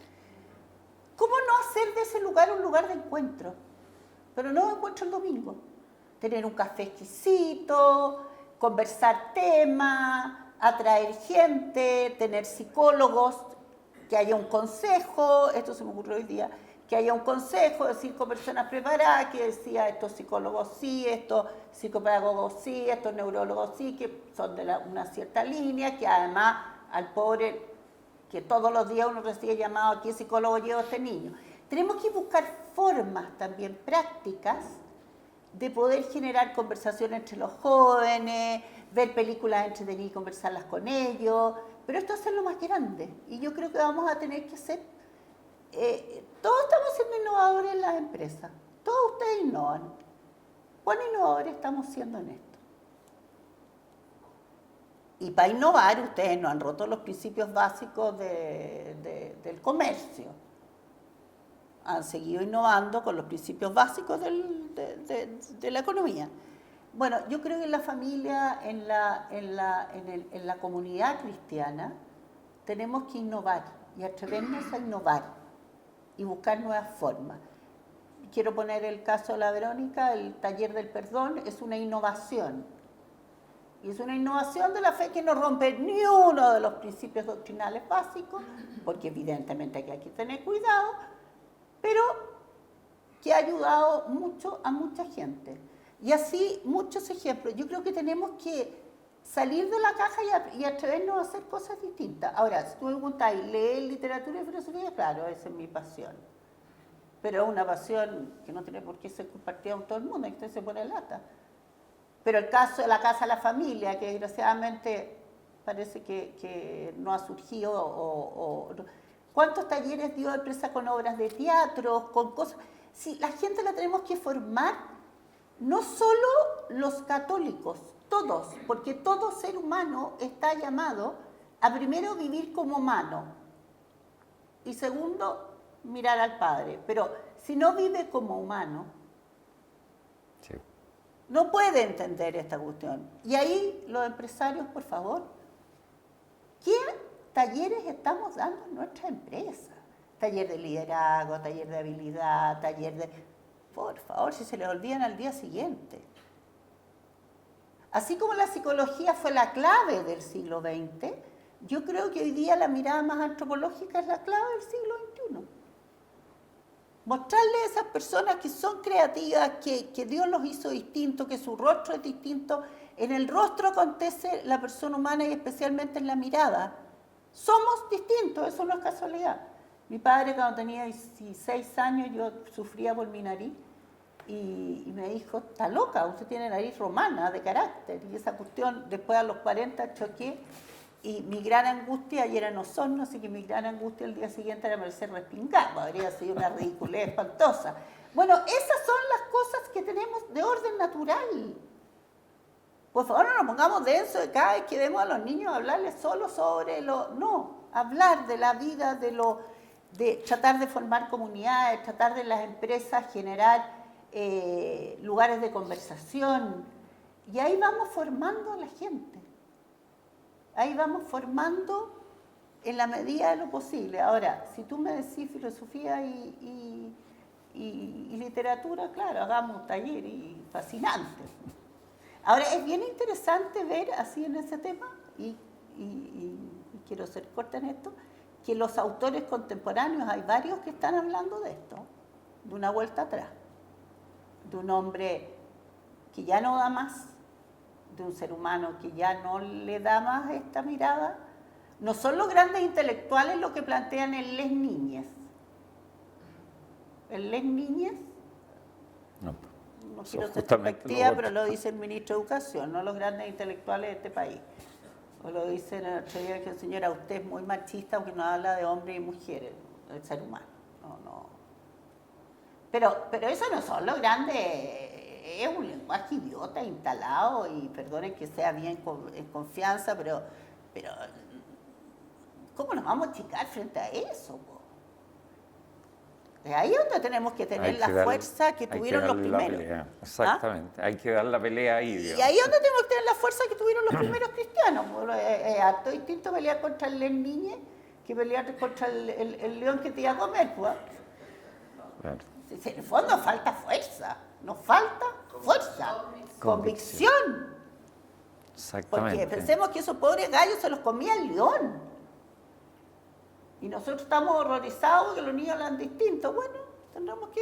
¿Cómo no hacer de ese lugar un lugar de encuentro? Pero no encuentro el domingo. Tener un café exquisito, conversar temas, atraer gente, tener psicólogos, que haya un consejo, esto se me ocurrió hoy día, que haya un consejo de 5 personas preparadas, que decía estos psicólogos sí, estos psicopedagogos sí, estos neurólogos sí, que son de una cierta línea, que además al pobre, que todos los días uno recibe llamado, ¿a qué psicólogo lleva este niño? Tenemos que buscar formas también prácticas de poder generar conversación entre los jóvenes, ver películas entretenidas y conversarlas con ellos, pero esto hacerlo más grande. Y yo creo que vamos a tener que hacer, todos estamos siendo innovadores en las empresas, todos ustedes innovan. ¿Cuán innovadores estamos siendo en esto? Y para innovar, ustedes no han roto los principios básicos del comercio. Han seguido innovando con los principios básicos de la economía. Bueno, yo creo que en la familia, en la comunidad cristiana, tenemos que innovar y atrevernos a innovar. y buscar nuevas formas. Quiero poner el caso de la Verónica, el taller del perdón es una innovación. Y es una innovación de la fe que no rompe ni uno de los principios doctrinales básicos, porque evidentemente hay que tener cuidado, pero que ha ayudado mucho a mucha gente. Y así muchos ejemplos. Yo creo que tenemos que salir de la caja y atrevernos a hacer cosas distintas. Ahora, si tú me preguntas, ¿leer literatura y filosofía? Claro, esa es mi pasión. Pero es una pasión que no tiene por qué ser compartida con todo el mundo, entonces se pone lata. Pero el caso de la Casa de la Familia, que desgraciadamente parece que no ha surgido, ¿cuántos talleres dio empresa con obras de teatro, con cosas? Sí, la gente la tenemos que formar, no solo los católicos, todos, porque todo ser humano está llamado a primero vivir como humano y segundo, mirar al Padre. Pero si no vive como humano, Sí. no puede entender esta cuestión. Y ahí los empresarios, por favor, ¿qué talleres estamos dando en nuestra empresa? Taller de liderazgo, taller de habilidad, taller de... Por favor, si se les olvidan al día siguiente. Así como la psicología fue la clave del siglo XX, yo creo que hoy día la mirada más antropológica es la clave del siglo XXI. Mostrarle a esas personas que son creativas, que Dios los hizo distintos, que su rostro es distinto. En el rostro acontece la persona humana y especialmente en la mirada. Somos distintos, eso no es casualidad. Mi padre cuando tenía 16 años yo sufría por mi nariz y me dijo, está loca, usted tiene nariz romana, de carácter. Y esa cuestión, después a los 40 choqué y mi gran angustia, y era en Osorno, así que mi gran angustia el día siguiente era parecer respingado, habría sido una ridiculez espantosa. Bueno, esas son las cosas que tenemos de orden natural. Por favor, no nos pongamos densos de cada vez que vemos a los niños hablarles solo sobre lo... No, hablar de la vida, de tratar de formar comunidades, tratar de las empresas generar lugares de conversación. Y ahí vamos formando a la gente. Ahí vamos formando en la medida de lo posible. Ahora, si tú me decís filosofía y literatura, claro, hagamos un taller y fascinante. Ahora, es bien interesante ver así en ese tema, y quiero ser corta en esto, que los autores contemporáneos, hay varios que están hablando de esto, de una vuelta atrás, de un hombre que ya no da más, de un ser humano que ya no le da más esta mirada. No son los grandes intelectuales lo que plantean el Les Niñes. El Les Niñes, no quiero ser despectiva, pero lo dice el ministro de Educación, no los grandes intelectuales de este país. O lo dice el otro día que señora, usted es muy machista porque no habla de hombres y mujeres, del ser humano. No. Pero eso no son los grandes, es un lenguaje idiota instalado, y perdonen que sea bien en confianza, pero ¿cómo nos vamos a achicar frente a eso? Po? Ahí es donde tenemos que tener la fuerza que tuvieron los primeros. Exactamente, hay que dar la pelea ahí. Y ahí es donde tenemos que tener la fuerza que tuvieron los primeros cristianos. Es harto distinto pelear contra el león niñe que pelear contra el león que te iba a comer. Pues. Claro. En el fondo falta fuerza, nos falta fuerza, convicción. Exactamente. Porque pensemos que esos pobres gallos se los comía el león. Y nosotros estamos horrorizados que los niños hablan distinto. Bueno, tendremos que...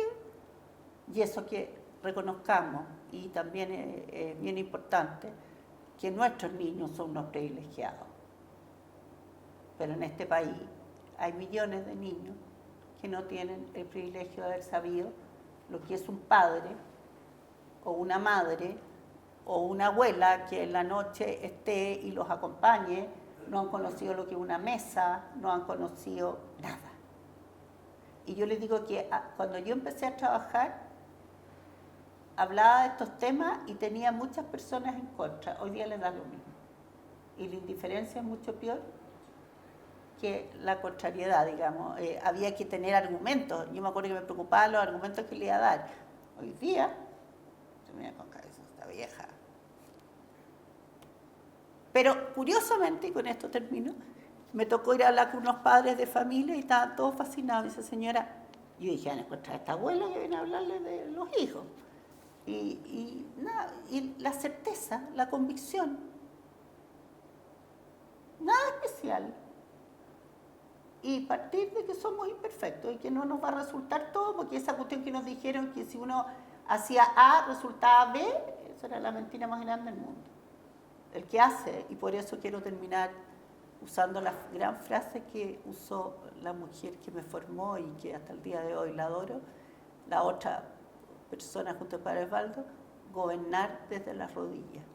Y eso que reconozcamos, y también es bien importante, que nuestros niños son unos privilegiados. Pero en este país hay millones de niños que no tienen el privilegio de haber sabido lo que es un padre o una madre o una abuela que en la noche esté y los acompañe. No han conocido lo que es una mesa, no han conocido nada. Y yo les digo que cuando yo empecé a trabajar, hablaba de estos temas y tenía muchas personas en contra. Hoy día les da lo mismo. Y la indiferencia es mucho peor que la contrariedad, digamos. Había que tener argumentos. Yo me acuerdo que me preocupaban los argumentos que le iba a dar. Hoy día, se me viene con cabeza esta vieja. Pero curiosamente, y con esto termino, me tocó ir a hablar con unos padres de familia y estaban todos fascinados. Y dice, señora, Y yo dije, van a encontrar a esta abuela que viene a hablarle de los hijos. Nada, y la certeza, la convicción, nada especial. Y partir de que somos imperfectos y que no nos va a resultar todo, porque esa cuestión que nos dijeron que si uno hacía A, resultaba B, esa era la mentira más grande del mundo. El que hace, y por eso quiero terminar usando la gran frase que usó la mujer que me formó y que hasta el día de hoy la adoro, la otra persona junto al padre Osvaldo, gobernar desde las rodillas.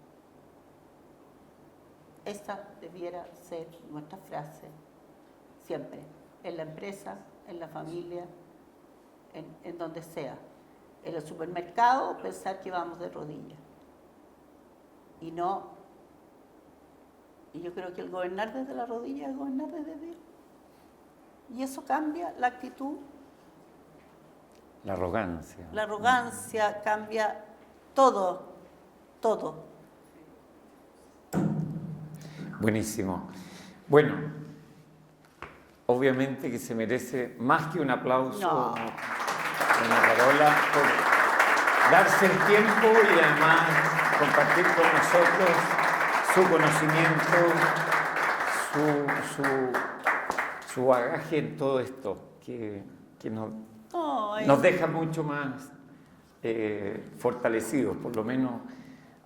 Esa debiera ser nuestra frase siempre, en la empresa, en la familia, en donde sea. En el supermercado, pensar que vamos de rodillas. Y yo creo que el gobernar desde la rodilla es gobernar desde Dios. Y eso cambia la actitud. La arrogancia. La arrogancia cambia todo, todo. Buenísimo. Bueno, obviamente que se merece más que un aplauso, No. doña Carola, por darse el tiempo y además compartir con nosotros su conocimiento, su bagaje en todo esto, que nos deja mucho más fortalecidos. Por lo menos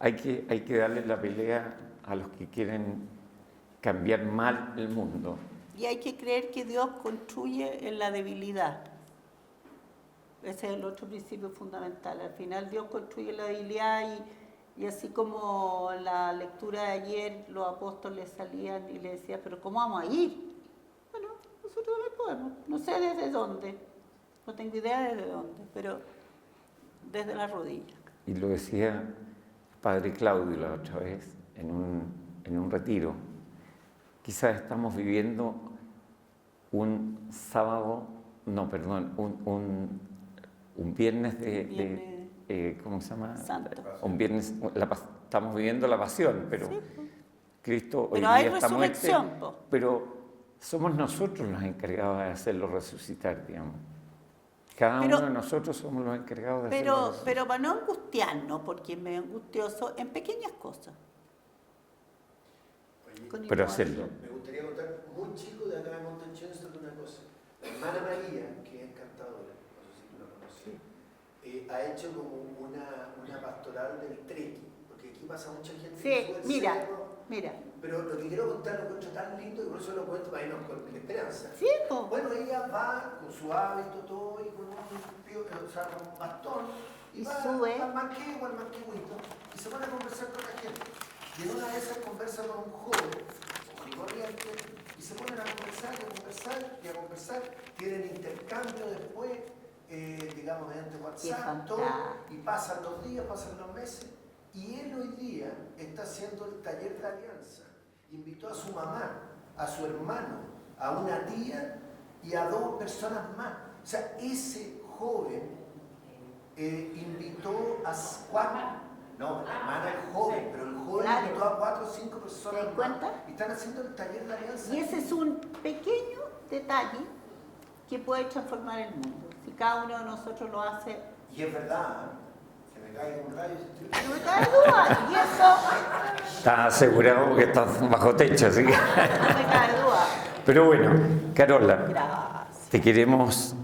hay que darle la pelea a los que quieren cambiar mal el mundo. Y hay que creer que Dios construye en la debilidad. Ese es el otro principio fundamental. Al final Dios construye en la debilidad y así como la lectura de ayer, los apóstoles salían y le decían, pero ¿cómo vamos a ir? Bueno, nosotros también podemos. No sé desde dónde, no tengo idea desde dónde, pero desde la rodilla. Y lo decía el padre Claudio la otra vez en un retiro. Quizás estamos viviendo un sábado, no, perdón, un viernes ¿cómo se llama? Santo. Un viernes, estamos viviendo la pasión, pero Sí, Cristo hoy pero hay día está muerto, resurrección, po. pero somos nosotros los encargados de hacerlo resucitar, digamos. Cada Pero- uno de nosotros somos los encargados de hacerlo resucitar. Pero para no angustiarnos, porque es medio angustioso, en pequeñas cosas. Oye, Con Pero igual. hacerlo. me gustaría contar muy chico de acá de Montenchón sobre una cosa. La hermana María, que es cantadora, no sé si tú la conoces, ha hecho como una pastoral del trekking, porque aquí pasa mucha gente que Sí, sube el mira, cerro. mira. Pero lo que quiero contar lo encuentro tan lindo y por eso lo cuento para irnos con la esperanza. Sí, po. Bueno, ella va con su hábito, todo, y con un bastón, Y va sube. al manqueo, al manquehuito, y se van a conversar con la gente. Y en una de esas conversa con un joven, común y corriente, y se ponen a conversar, y a conversar, y a conversar. Tienen intercambio después, digamos, mediante WhatsApp, todo, y pasan los días, pasan los meses. Y él hoy día está haciendo el taller de alianza. Invitó a su mamá, a su hermano, a una tía y a 2 personas más. O sea, ese joven invitó a 4, no, la hermana es joven, pero el joven Claro. invitó a 4 o 5 personas ¿Te das más. cuenta? Y están haciendo el taller de alianza. Y ese es un pequeño detalle que puede transformar el mundo. Si cada uno de nosotros lo hace, Y es verdad, ¿eh? Que me caiga un rayo. no me cabe duda. Y eso Está asegurado que estás bajo techo, así que... no me cabe duda. Pero bueno, Carola, Gracias. te queremos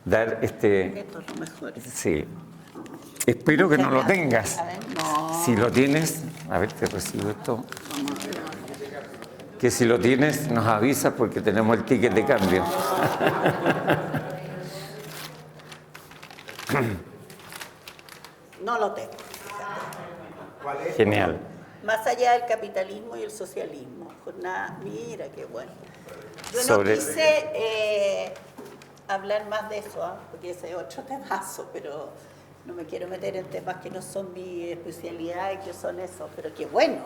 dar Esto es lo mejor. Sí. Espero que no lo tengas. A ver, no. Si lo tienes, a ver, te recibo esto. Que si lo tienes, nos avisas porque tenemos el ticket de cambio. No lo tengo. ¿Cuál es? Genial. Más allá del capitalismo y el socialismo. Jornada, mira qué bueno. Yo no Sobre- quise hablar más de eso, porque ese es otro temazo, pero no me quiero meter en temas que no son mi especialidad y que son eso, pero qué bueno.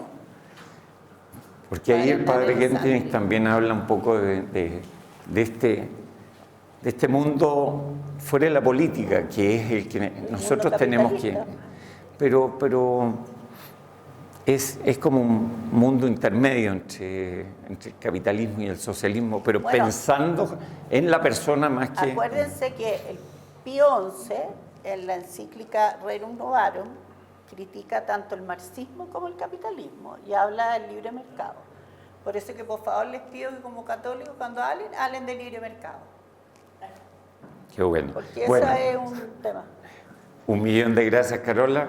Porque ahí el padre Interesante. Kentenich también habla un poco de este mundo fuera de la política, que es el que nosotros mundo tenemos que... capitalista. Pero es como un mundo intermedio entre el capitalismo y el socialismo, pero Bueno. pensando en la persona más que... Acuérdense que Pío XI, en la encíclica Rerum Novarum, critica tanto el marxismo como el capitalismo y habla del libre mercado. Por eso que por favor les pido que como católicos cuando hablen del libre mercado. Qué bueno. Porque Bueno, eso es un tema. 1.000.000 de gracias, Carola.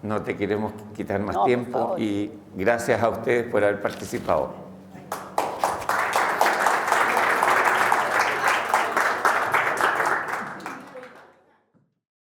No te queremos quitar más No, por tiempo favor. y gracias a ustedes por haber participado.